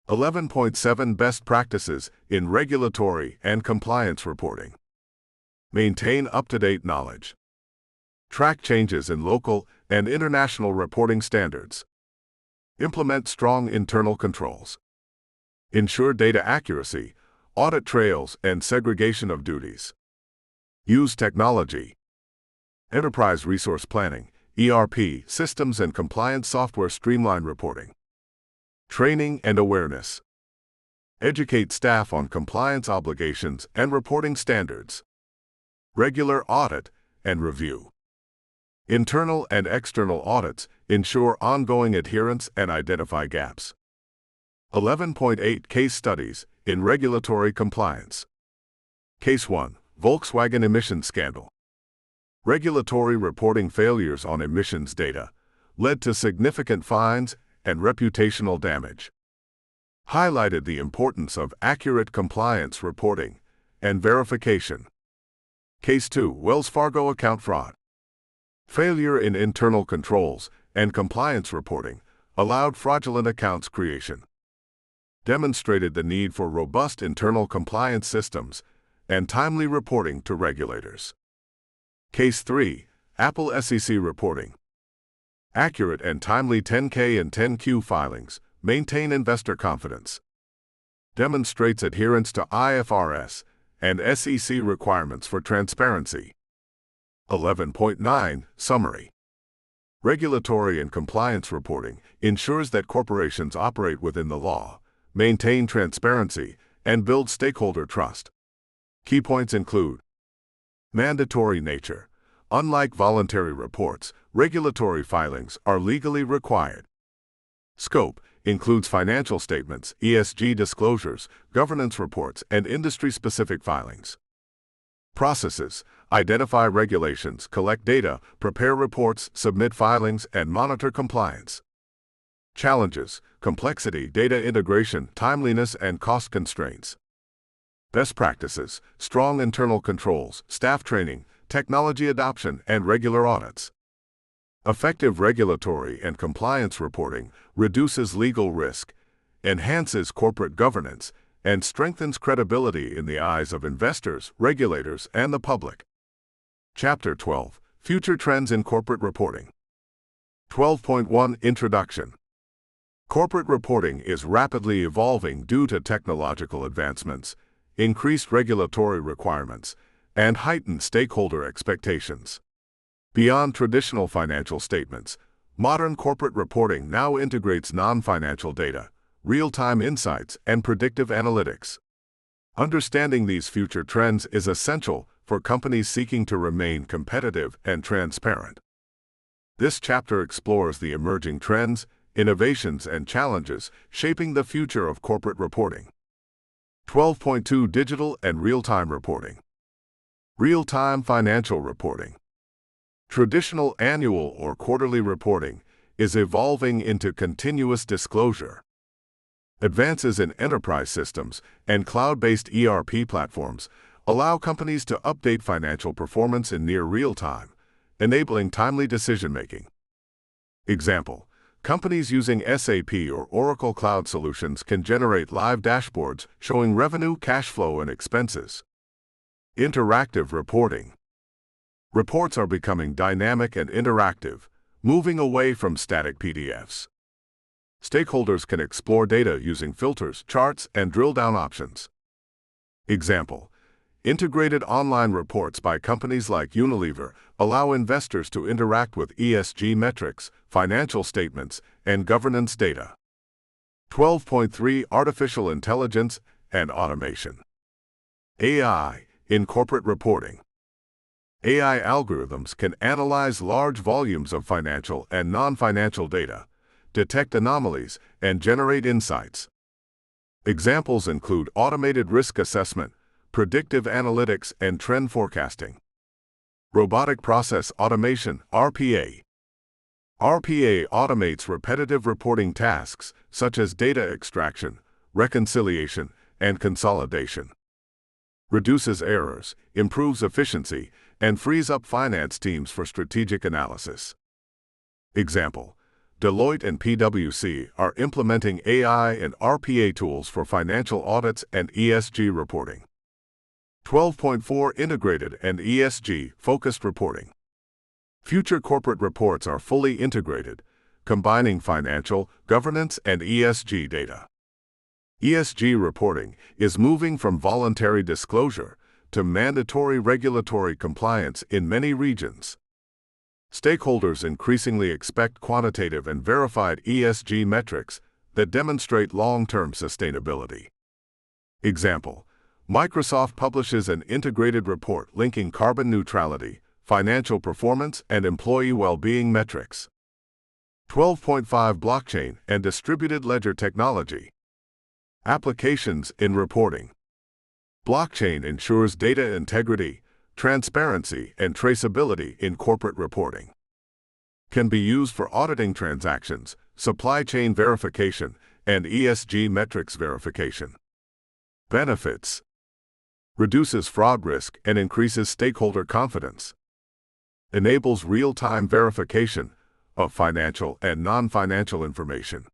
11.7 Best Practices in Regulatory and Compliance Reporting. Maintain up-to-date knowledge. Track changes in local and international reporting standards. Implement strong internal controls. Ensure data accuracy, audit trails, and segregation of duties. Use technology. Enterprise Resource Planning, ERP, systems and compliance software streamline reporting. Training and awareness. Educate staff on compliance obligations and reporting standards. Regular audit and review. Internal and external audits ensure ongoing adherence and identify gaps. 11.8 Case Studies in Regulatory Compliance. Case 1. Volkswagen Emissions Scandal. Regulatory reporting failures on emissions data led to significant fines and reputational damage. Highlighted the importance of accurate compliance reporting and verification. Case 2. Wells Fargo Account Fraud. Failure in internal controls and compliance reporting allowed fraudulent accounts creation. Demonstrated the need for robust internal compliance systems and timely reporting to regulators. Case 3. Apple SEC Reporting. Accurate and timely 10K and 10Q filings maintain investor confidence. Demonstrates adherence to IFRS and SEC requirements for transparency. 11.9 Summary. Regulatory and compliance reporting ensures that corporations operate within the law, maintain transparency, and build stakeholder trust. Key points include: mandatory nature. Unlike voluntary reports, regulatory filings are legally required. Scope includes financial statements, ESG disclosures, governance reports, and industry-specific filings. Processes: identify regulations, collect data, prepare reports, submit filings, and monitor compliance. Challenges: complexity, data integration, timeliness, and cost constraints. Best practices: strong internal controls, staff training, technology adoption, and regular audits. Effective regulatory and compliance reporting reduces legal risk, enhances corporate governance, and strengthens credibility in the eyes of investors, regulators, and the public. Chapter 12. Future Trends in Corporate Reporting. 12.1 Introduction. Corporate reporting is rapidly evolving due to technological advancements, increased regulatory requirements, and heightened stakeholder expectations. Beyond traditional financial statements, modern corporate reporting now integrates non-financial data, real-time insights, and predictive analytics. Understanding these future trends is essential for companies seeking to remain competitive and transparent. This chapter explores the emerging trends, innovations, and challenges shaping the future of corporate reporting. 12.2 Digital and Real-Time Reporting. Real-time financial reporting. Traditional annual or quarterly reporting is evolving into continuous disclosure. Advances in enterprise systems and cloud-based ERP platforms allow companies to update financial performance in near real time, enabling timely decision-making. Example: companies using SAP or Oracle Cloud solutions can generate live dashboards showing revenue, cash flow, and expenses. Interactive reporting. Reports are becoming dynamic and interactive, moving away from static PDFs. Stakeholders can explore data using filters, charts, and drill-down options. Example: integrated online reports by companies like Unilever allow investors to interact with ESG metrics, financial statements, and governance data. 12.3 Artificial Intelligence and Automation. AI in corporate reporting. AI algorithms can analyze large volumes of financial and non-financial data, detect anomalies, and generate insights. Examples include automated risk assessment, predictive analytics, and trend forecasting. Robotic Process Automation (RPA). RPA automates repetitive reporting tasks such as data extraction, reconciliation, and consolidation. Reduces errors, improves efficiency, and frees up finance teams for strategic analysis. Example: Deloitte and PwC are implementing AI and RPA tools for financial audits and ESG reporting. 12.4 Integrated and ESG-focused reporting. Future corporate reports are fully integrated, combining financial, governance, and ESG data. ESG reporting is moving from voluntary disclosure to mandatory regulatory compliance in many regions. Stakeholders increasingly expect quantitative and verified ESG metrics that demonstrate long-term sustainability. Example: Microsoft publishes an integrated report linking carbon neutrality, financial performance, and employee well-being metrics. 12.5 Blockchain and distributed ledger technology. Applications in reporting. Blockchain ensures data integrity, transparency, and traceability in corporate reporting. Can be used for auditing transactions, supply chain verification, and ESG metrics verification. Benefits: reduces fraud risk and increases stakeholder confidence. Enables real-time verification of financial and non-financial information.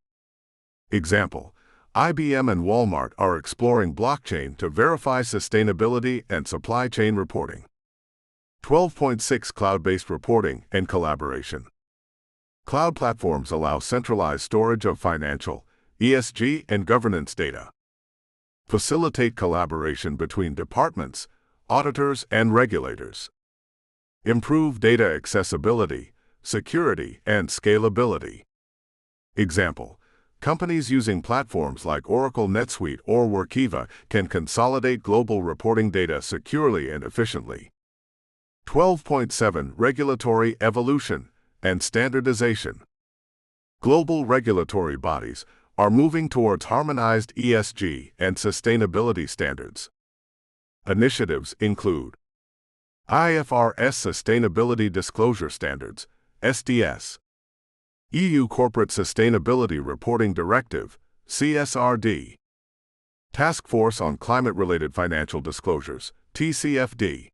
Example: IBM and Walmart are exploring blockchain to verify sustainability and supply chain reporting. 12.6 Cloud-based reporting and collaboration. Cloud platforms allow centralized storage of financial, ESG, and governance data. Facilitate collaboration between departments, auditors, and regulators. Improve data accessibility, security, and scalability. Example: companies using platforms like Oracle NetSuite or Workiva can consolidate global reporting data securely and efficiently. 12.7 Regulatory evolution and standardization. Global regulatory bodies are moving towards harmonized ESG and sustainability standards. Initiatives include IFRS Sustainability Disclosure Standards, SDS, EU Corporate Sustainability Reporting Directive, CSRD, Task Force on Climate-Related Financial Disclosures, TCFD.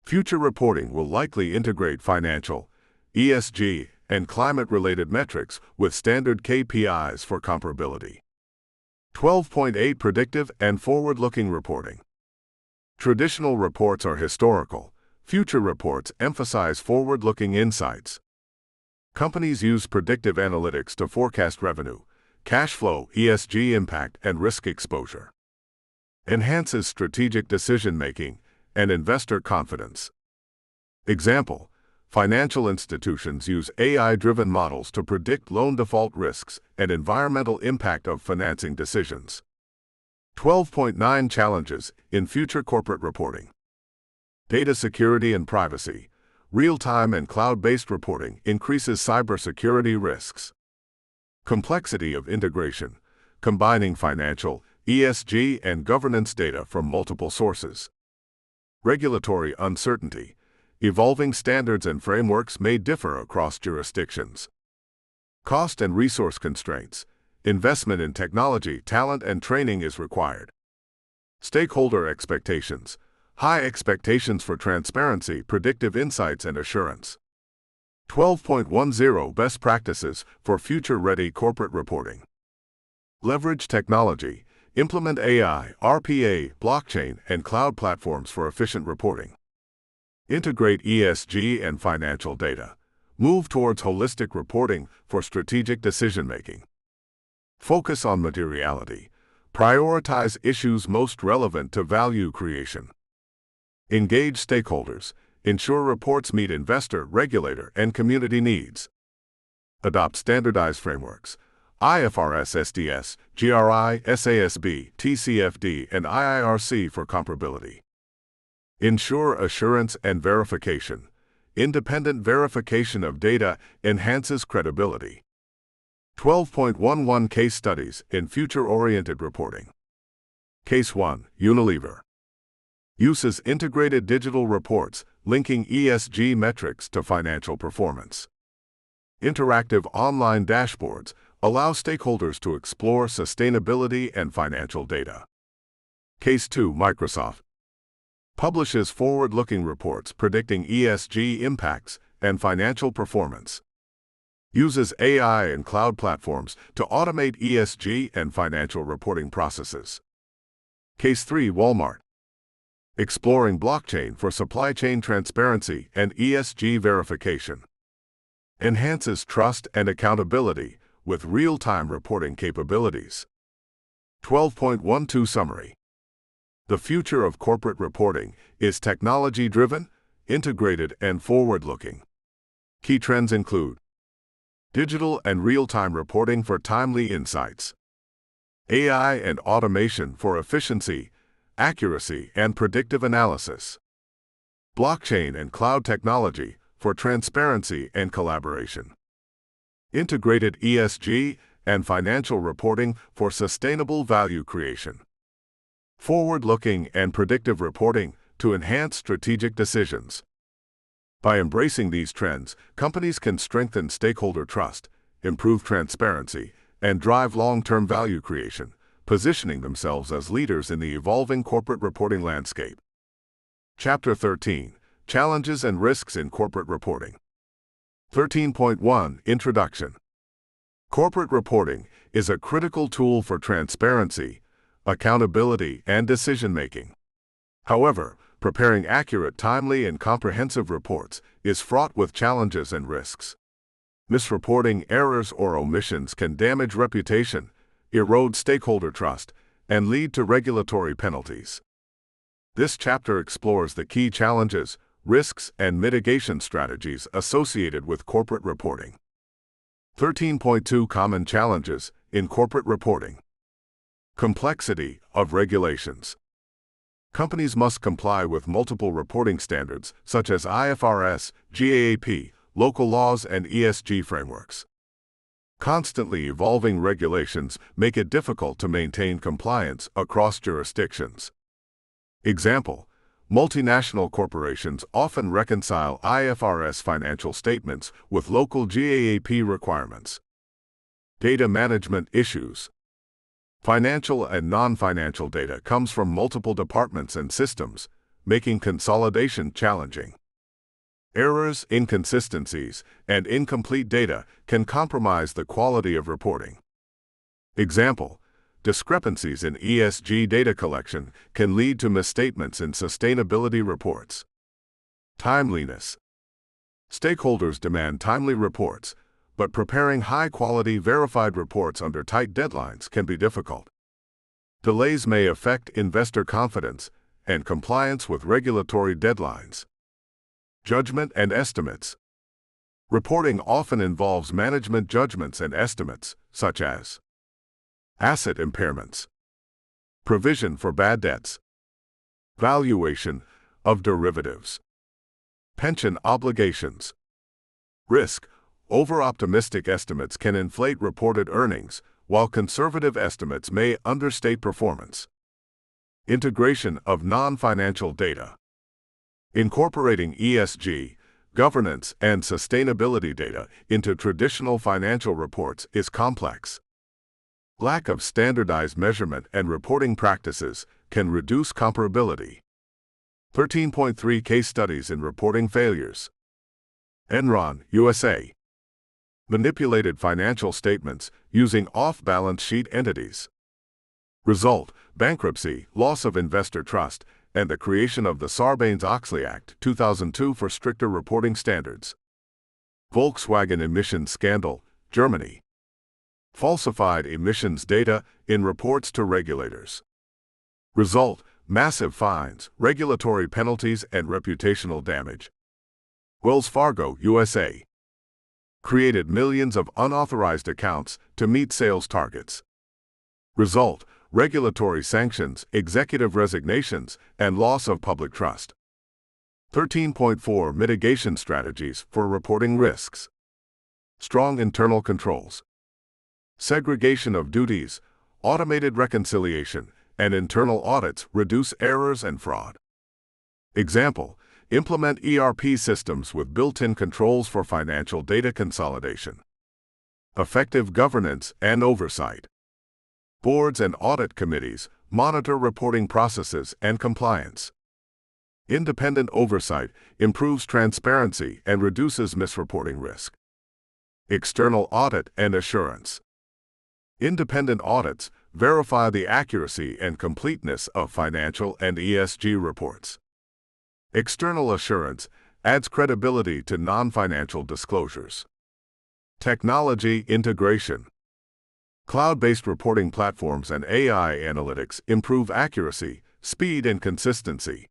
Future reporting will likely integrate financial, ESG, and climate-related metrics with standard KPIs for comparability. 12.8 Predictive and forward-looking reporting. Traditional reports are historical. Future reports emphasize forward-looking insights. Companies use predictive analytics to forecast revenue, cash flow, ESG impact, and risk exposure. Enhances strategic decision-making and investor confidence. Example: financial institutions use AI-driven models to predict loan default risks and environmental impact of financing decisions. 12.9 Challenges in future corporate reporting. Data security and privacy. Real-time and cloud-based reporting increases cybersecurity risks. Complexity of integration, combining financial, ESG, and governance data from multiple sources. Regulatory uncertainty. Evolving standards and frameworks may differ across jurisdictions. Cost and resource constraints. Investment in technology, talent, and training is required. Stakeholder expectations. High expectations for transparency, predictive insights, and assurance. 12.10 Best practices for future-ready corporate reporting. Leverage technology. Implement AI, RPA, blockchain, and cloud platforms for efficient reporting. Integrate ESG and financial data. Move towards holistic reporting for strategic decision-making. Focus on materiality. Prioritize issues most relevant to value creation. Engage stakeholders. Ensure reports meet investor, regulator, and community needs. Adopt standardized frameworks. IFRS SDS, GRI, SASB, TCFD, and IIRC for comparability. Ensure assurance and verification. Independent verification of data enhances credibility. 12.11 Case studies in future-oriented reporting. Case 1. Unilever. Uses integrated digital reports linking ESG metrics to financial performance. Interactive online dashboards allow stakeholders to explore sustainability and financial data. Case 2. Microsoft. Publishes forward-looking reports predicting ESG impacts and financial performance. Uses AI and cloud platforms to automate ESG and financial reporting processes. Case 3, Walmart. Exploring blockchain for supply chain transparency and ESG verification. Enhances trust and accountability with real-time reporting capabilities. 12.12 Summary. The future of corporate reporting is technology-driven, integrated, and forward-looking. Key trends include digital and real-time reporting for timely insights, AI and automation for efficiency, accuracy, and predictive analysis, blockchain and cloud technology for transparency and collaboration, integrated ESG and financial reporting for sustainable value creation, forward-looking and predictive reporting to enhance strategic decisions. By embracing these trends, companies can strengthen stakeholder trust, improve transparency, and drive long-term value creation, positioning themselves as leaders in the evolving corporate reporting landscape. Chapter 13: Challenges and Risks in Corporate Reporting. 13.1 Introduction. Corporate reporting is a critical tool for transparency, accountability, and decision-making. However, preparing accurate, timely, and comprehensive reports is fraught with challenges and risks. Misreporting, errors, or omissions can damage reputation, erode stakeholder trust, and lead to regulatory penalties. This chapter explores the key challenges, risks, and mitigation strategies associated with corporate reporting. 13.2 Common Challenges in Corporate Reporting. Complexity of regulations. Companies must comply with multiple reporting standards such as IFRS, GAAP, local laws, and ESG frameworks. Constantly evolving regulations make it difficult to maintain compliance across jurisdictions. Example: multinational corporations often reconcile IFRS financial statements with local GAAP requirements. Data management issues. Financial and non-financial data comes from multiple departments and systems, making consolidation challenging. Errors, inconsistencies, and incomplete data can compromise the quality of reporting. Example: discrepancies in ESG data collection can lead to misstatements in sustainability reports. Timeliness. Stakeholders demand timely reports, but preparing high-quality verified reports under tight deadlines can be difficult. Delays may affect investor confidence and compliance with regulatory deadlines. Judgment and estimates. Reporting often involves management judgments and estimates, such as asset impairments, provision for bad debts, valuation of derivatives, pension obligations. Risk. Over-optimistic estimates can inflate reported earnings, while conservative estimates may understate performance. Integration of non-financial data. Incorporating ESG, governance, and sustainability data into traditional financial reports is complex. Lack of standardized measurement and reporting practices can reduce comparability. 13.3 Case Studies in Reporting Failures. Enron, USA. Manipulated financial statements using off-balance sheet entities. Result: bankruptcy, loss of investor trust, and the creation of the Sarbanes-Oxley Act 2002 for stricter reporting standards. Volkswagen emissions scandal, Germany. Falsified emissions data in reports to regulators. Result: massive fines, regulatory penalties, and reputational damage. Wells Fargo, USA. Created millions of unauthorized accounts to meet sales targets. Result: regulatory sanctions, executive resignations, and loss of public trust. 13.4 Mitigation Strategies for Reporting Risks. Strong internal controls. Segregation of duties, automated reconciliation, and internal audits reduce errors and fraud. Example: implement ERP systems with built-in controls for financial data consolidation. Effective governance and oversight. Boards and audit committees monitor reporting processes and compliance. Independent oversight improves transparency and reduces misreporting risk. External audit and assurance. Independent audits verify the accuracy and completeness of financial and ESG reports. External assurance adds credibility to non-financial disclosures. Technology integration. Cloud-based reporting platforms and AI analytics improve accuracy, speed, and consistency.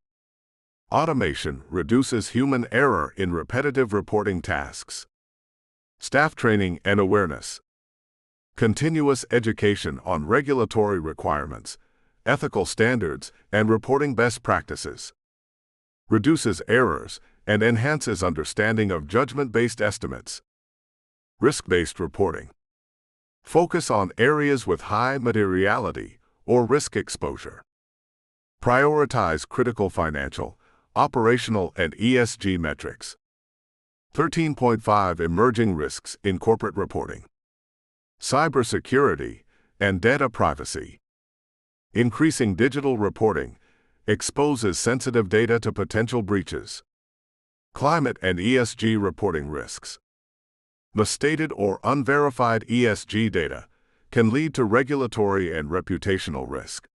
Automation reduces human error in repetitive reporting tasks. Staff training and awareness. Continuous education on regulatory requirements, ethical standards, and reporting best practices. Reduces errors and enhances understanding of judgment-based estimates. Risk-based reporting. Focus on areas with high materiality or risk exposure. Prioritize critical financial, operational, and ESG metrics. 13.5 Emerging risks in corporate reporting. Cybersecurity and data privacy. Increasing digital reporting exposes sensitive data to potential breaches. Climate and ESG reporting risks. Misstated or unverified ESG data can lead to regulatory and reputational risk.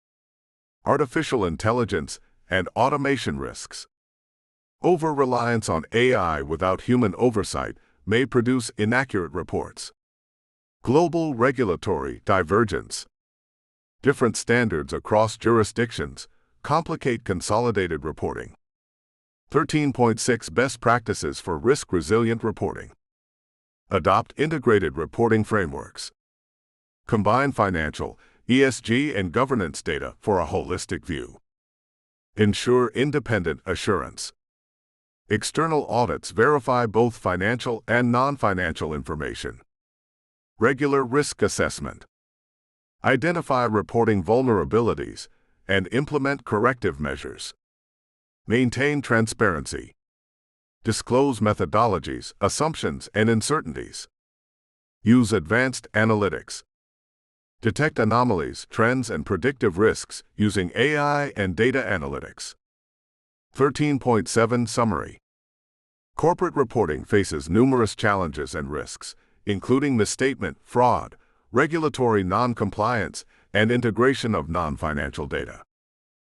Artificial intelligence and automation risks. Over-reliance on AI without human oversight may produce inaccurate reports. Global regulatory divergence. Different standards across jurisdictions complicate consolidated reporting. 13.6 Best practices for risk-resilient reporting. Adopt integrated reporting frameworks. Combine financial, ESG, and governance data for a holistic view. Ensure independent assurance. External audits verify both financial and non-financial information. Regular risk assessment. Identify reporting vulnerabilities and implement corrective measures. Maintain transparency. Disclose methodologies, assumptions, and uncertainties. Use advanced analytics. Detect anomalies, trends, and predictive risks using AI and data analytics. 13.7 Summary. Corporate reporting faces numerous challenges and risks, including misstatement, fraud, regulatory non-compliance, and integration of non-financial data.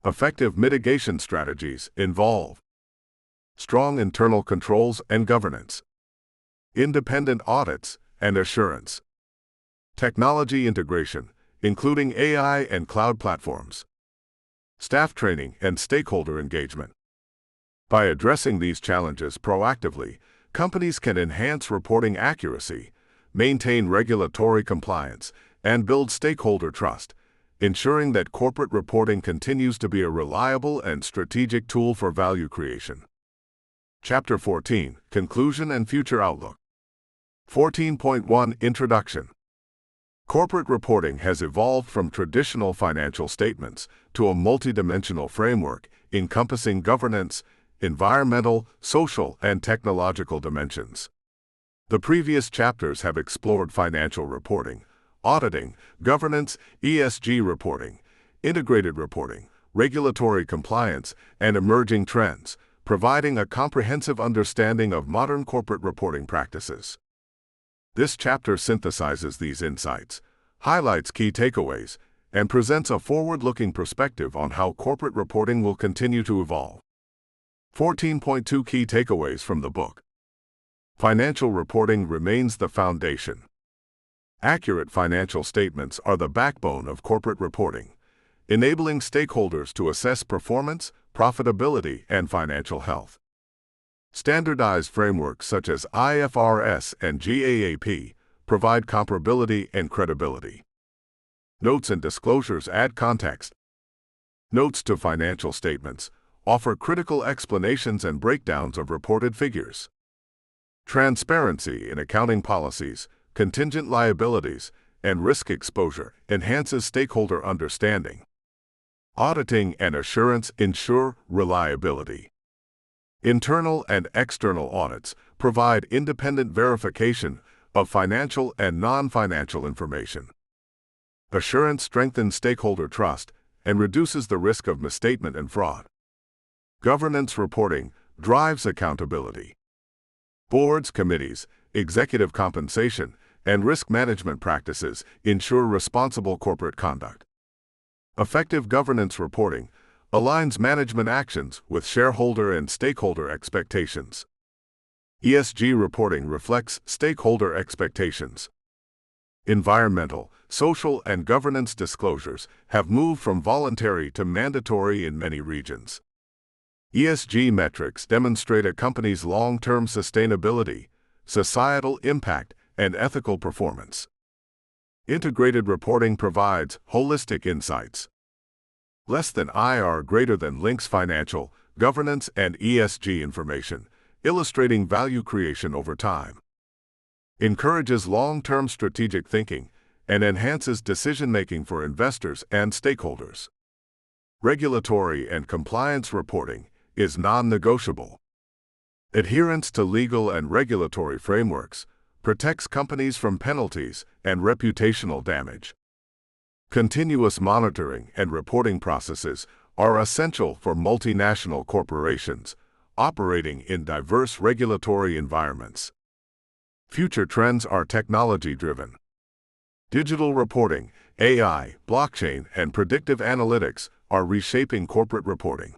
Effective mitigation strategies involve strong internal controls and governance, independent audits and assurance, technology integration, including AI and cloud platforms, staff training, and stakeholder engagement. By addressing these challenges proactively, companies can enhance reporting accuracy, maintain regulatory compliance, and build stakeholder trust, ensuring that corporate reporting continues to be a reliable and strategic tool for value creation. Chapter 14, Conclusion and Future Outlook. 14.1 Introduction. Corporate reporting has evolved from traditional financial statements to a multidimensional framework encompassing governance, environmental, social, and technological dimensions. The previous chapters have explored financial reporting, auditing, governance, ESG reporting, integrated reporting, regulatory compliance, and emerging trends, providing a comprehensive understanding of modern corporate reporting practices. This chapter synthesizes these insights, highlights key takeaways, and presents a forward-looking perspective on how corporate reporting will continue to evolve. 14.2 Key takeaways from the book. Financial reporting remains the foundation. Accurate financial statements are the backbone of corporate reporting, enabling stakeholders to assess performance, profitability, and financial health. Standardized frameworks such as IFRS and GAAP provide comparability and credibility. Notes and disclosures add context. Notes to financial statements offer critical explanations and breakdowns of reported figures. Transparency in accounting policies, contingent liabilities, and risk exposure enhances stakeholder understanding. Auditing and assurance ensure reliability. Internal and external audits provide independent verification of financial and non-financial information. Assurance strengthens stakeholder trust and reduces the risk of misstatement and fraud. Governance reporting drives accountability. Boards, committees, executive compensation, and risk management practices ensure responsible corporate conduct. Effective governance reporting aligns management actions with shareholder and stakeholder expectations. ESG reporting reflects stakeholder expectations. Environmental, social, and governance disclosures have moved from voluntary to mandatory in many regions. ESG metrics demonstrate a company's long-term sustainability, societal impact, and ethical performance. Integrated reporting provides holistic insights. Less than IR greater than links financial, governance, and ESG information, illustrating value creation over time. Encourages long-term strategic thinking and enhances decision-making for investors and stakeholders. Regulatory and compliance reporting is non-negotiable. Adherence to legal and regulatory frameworks protects companies from penalties and reputational damage. Continuous monitoring and reporting processes are essential for multinational corporations operating in diverse regulatory environments. Future trends are technology-driven. Digital reporting, AI, blockchain, and predictive analytics are reshaping corporate reporting.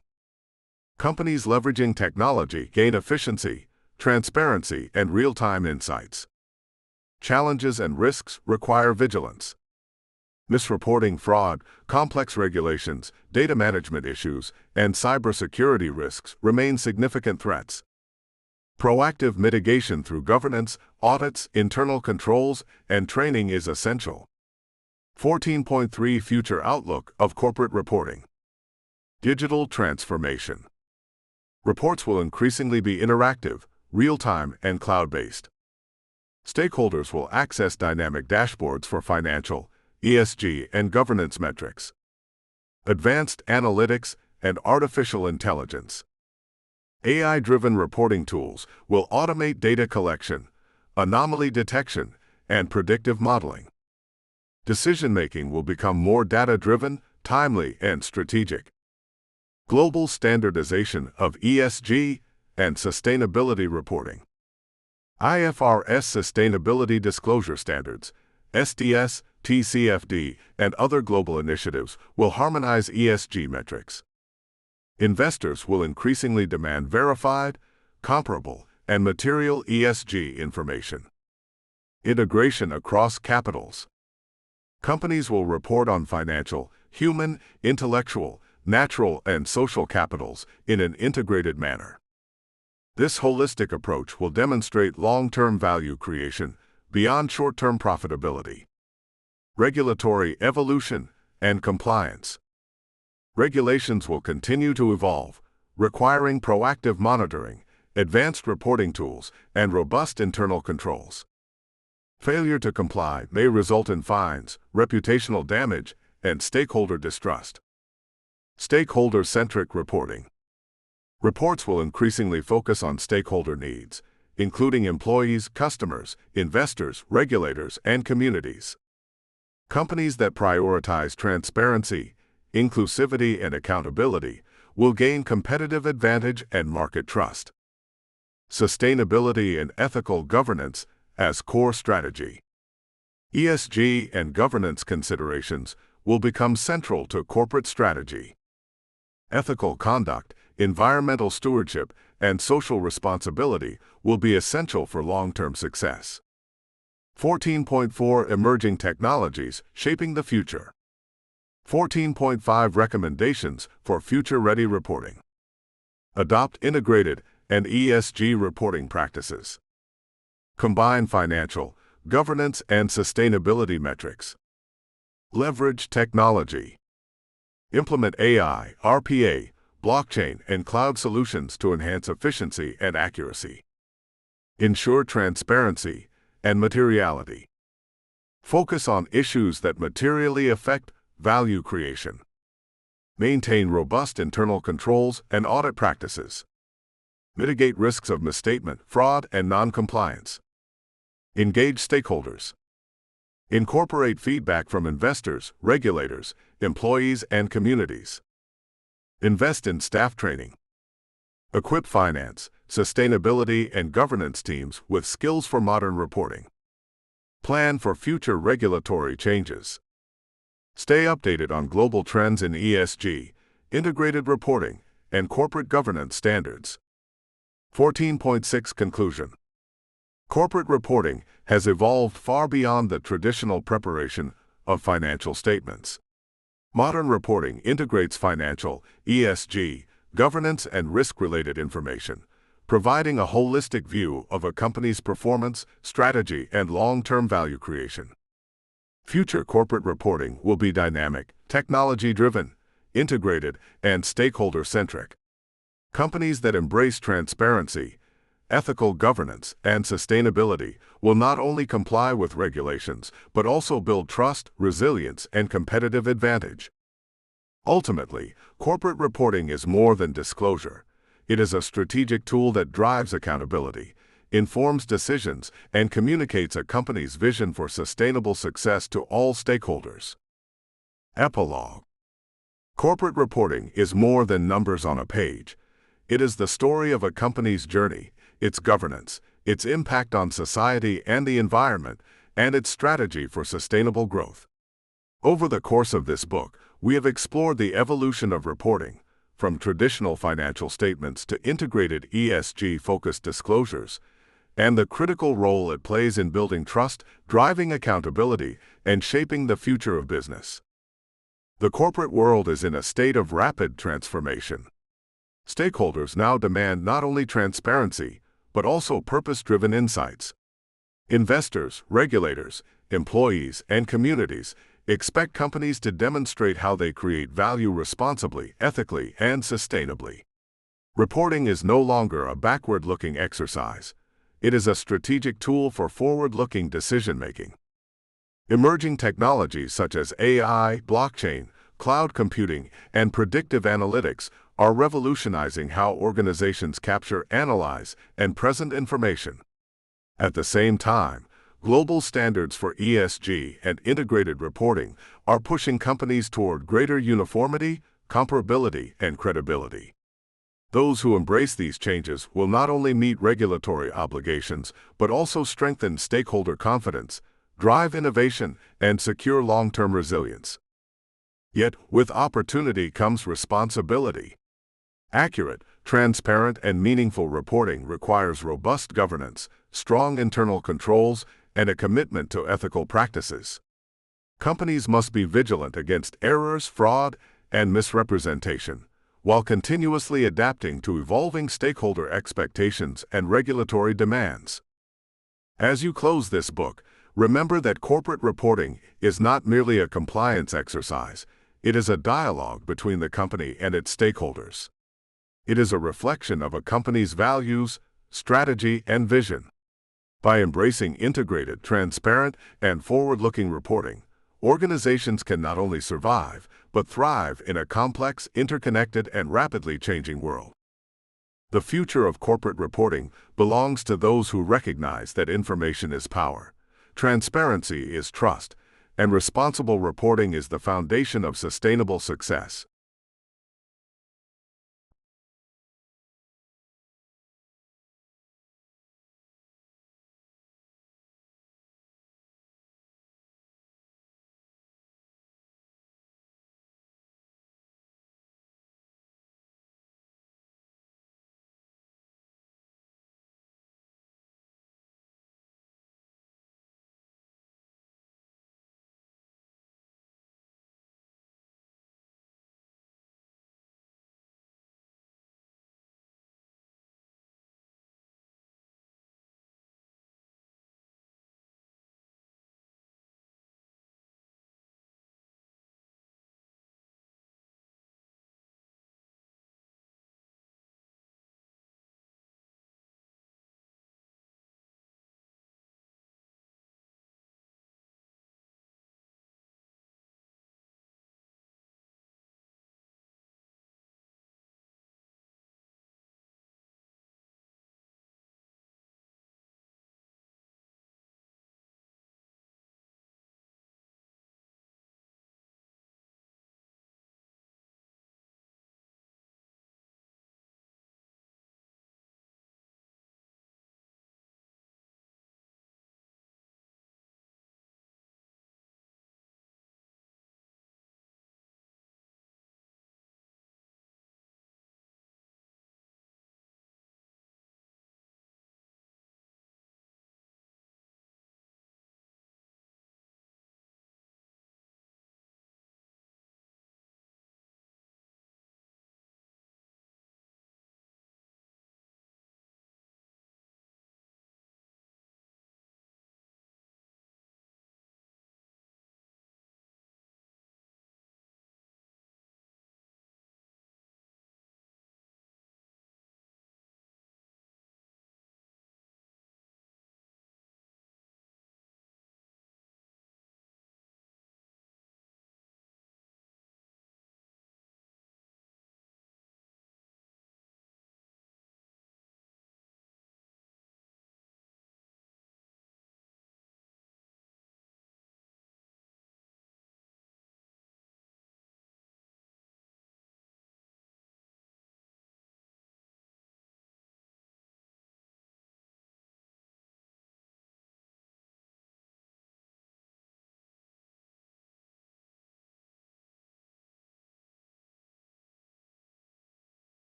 Companies leveraging technology gain efficiency, transparency, and real-time insights. Challenges and risks require vigilance. Misreporting, fraud, complex regulations, data management issues, and cybersecurity risks remain significant threats. Proactive mitigation through governance, audits, internal controls, and training is essential. 14.3 Future Outlook of Corporate Reporting. Digital transformation. Reports will increasingly be interactive, real-time, and cloud-based. Stakeholders will access dynamic dashboards for financial, ESG, and governance metrics. Advanced analytics and artificial intelligence. AI-driven reporting tools will automate data collection, anomaly detection, and predictive modeling. Decision-making will become more data-driven, timely, and strategic. Global standardization of ESG and sustainability reporting. IFRS Sustainability Disclosure Standards, SDS, TCFD, and other global initiatives will harmonize ESG metrics. Investors will increasingly demand verified, comparable, and material ESG information. Integration across capitals. Companies will report on financial, human, intellectual, natural, and social capitals in an integrated manner. This holistic approach will demonstrate long-term value creation beyond short-term profitability. Regulatory evolution and compliance. Regulations will continue to evolve, requiring proactive monitoring, advanced reporting tools, and robust internal controls. Failure to comply may result in fines, reputational damage, and stakeholder distrust. Stakeholder-centric reporting. Reports will increasingly focus on stakeholder needs, including employees, customers, investors, regulators, and communities. Companies that prioritize transparency, inclusivity, and accountability will gain competitive advantage and market trust. Sustainability and ethical governance as core strategy. ESG and governance considerations will become central to corporate strategy. Ethical conduct, environmental stewardship, and social responsibility will be essential for long-term success. 14.4 Emerging Technologies Shaping the Future. 14.5 Recommendations for Future-Ready Reporting. Adopt integrated and ESG reporting practices. Combine financial, governance, and sustainability metrics. Leverage technology. Implement AI, RPA, blockchain, and cloud solutions to enhance efficiency and accuracy. Ensure transparency and materiality. Focus on issues that materially affect value creation. Maintain robust internal controls and audit practices. Mitigate risks of misstatement, fraud, and non-compliance. Engage stakeholders. Incorporate feedback from investors, regulators, employees, and communities. Invest in staff training. Equip finance, sustainability, and governance teams with skills for modern reporting. Plan for future regulatory changes. Stay updated on global trends in ESG, integrated reporting, and corporate governance standards. 14.6 Conclusion. Corporate reporting has evolved far beyond the traditional preparation of financial statements. Modern reporting integrates financial, ESG, governance, and risk-related information, providing a holistic view of a company's performance, strategy, and long-term value creation. Future corporate reporting will be dynamic, technology-driven, integrated, and stakeholder-centric. Companies that embrace transparency, ethical governance, and sustainability will not only comply with regulations, but also build trust, resilience, and competitive advantage. Ultimately, corporate reporting is more than disclosure. It is a strategic tool that drives accountability, informs decisions, and communicates a company's vision for sustainable success to all stakeholders. Epilogue. Corporate reporting is more than numbers on a page. It is the story of a company's journey, its governance, its impact on society and the environment, and its strategy for sustainable growth. Over the course of this book, we have explored the evolution of reporting, from traditional financial statements to integrated ESG-focused disclosures, and the critical role it plays in building trust, driving accountability, and shaping the future of business. The corporate world is in a state of rapid transformation. Stakeholders now demand not only transparency, but also purpose-driven insights. Investors, regulators, employees, and communities expect companies to demonstrate how they create value responsibly, ethically, and sustainably. Reporting is no longer a backward-looking exercise. It is a strategic tool for forward-looking decision-making. Emerging technologies such as AI, blockchain, cloud computing, and predictive analytics are revolutionizing how organizations capture, analyze, and present information. At the same time, global standards for ESG and integrated reporting are pushing companies toward greater uniformity, comparability, and credibility. Those who embrace these changes will not only meet regulatory obligations, but also strengthen stakeholder confidence, drive innovation, and secure long-term resilience. Yet, with opportunity comes responsibility. Accurate, transparent, and meaningful reporting requires robust governance, strong internal controls, and a commitment to ethical practices. Companies must be vigilant against errors, fraud, and misrepresentation, while continuously adapting to evolving stakeholder expectations and regulatory demands. As you close this book, remember that corporate reporting is not merely a compliance exercise. It is a dialogue between the company and its stakeholders. It is a reflection of a company's values, strategy, and vision. By embracing integrated, transparent, and forward-looking reporting, organizations can not only survive, but thrive in a complex, interconnected, and rapidly changing world. The future of corporate reporting belongs to those who recognize that information is power, transparency is trust, and responsible reporting is the foundation of sustainable success.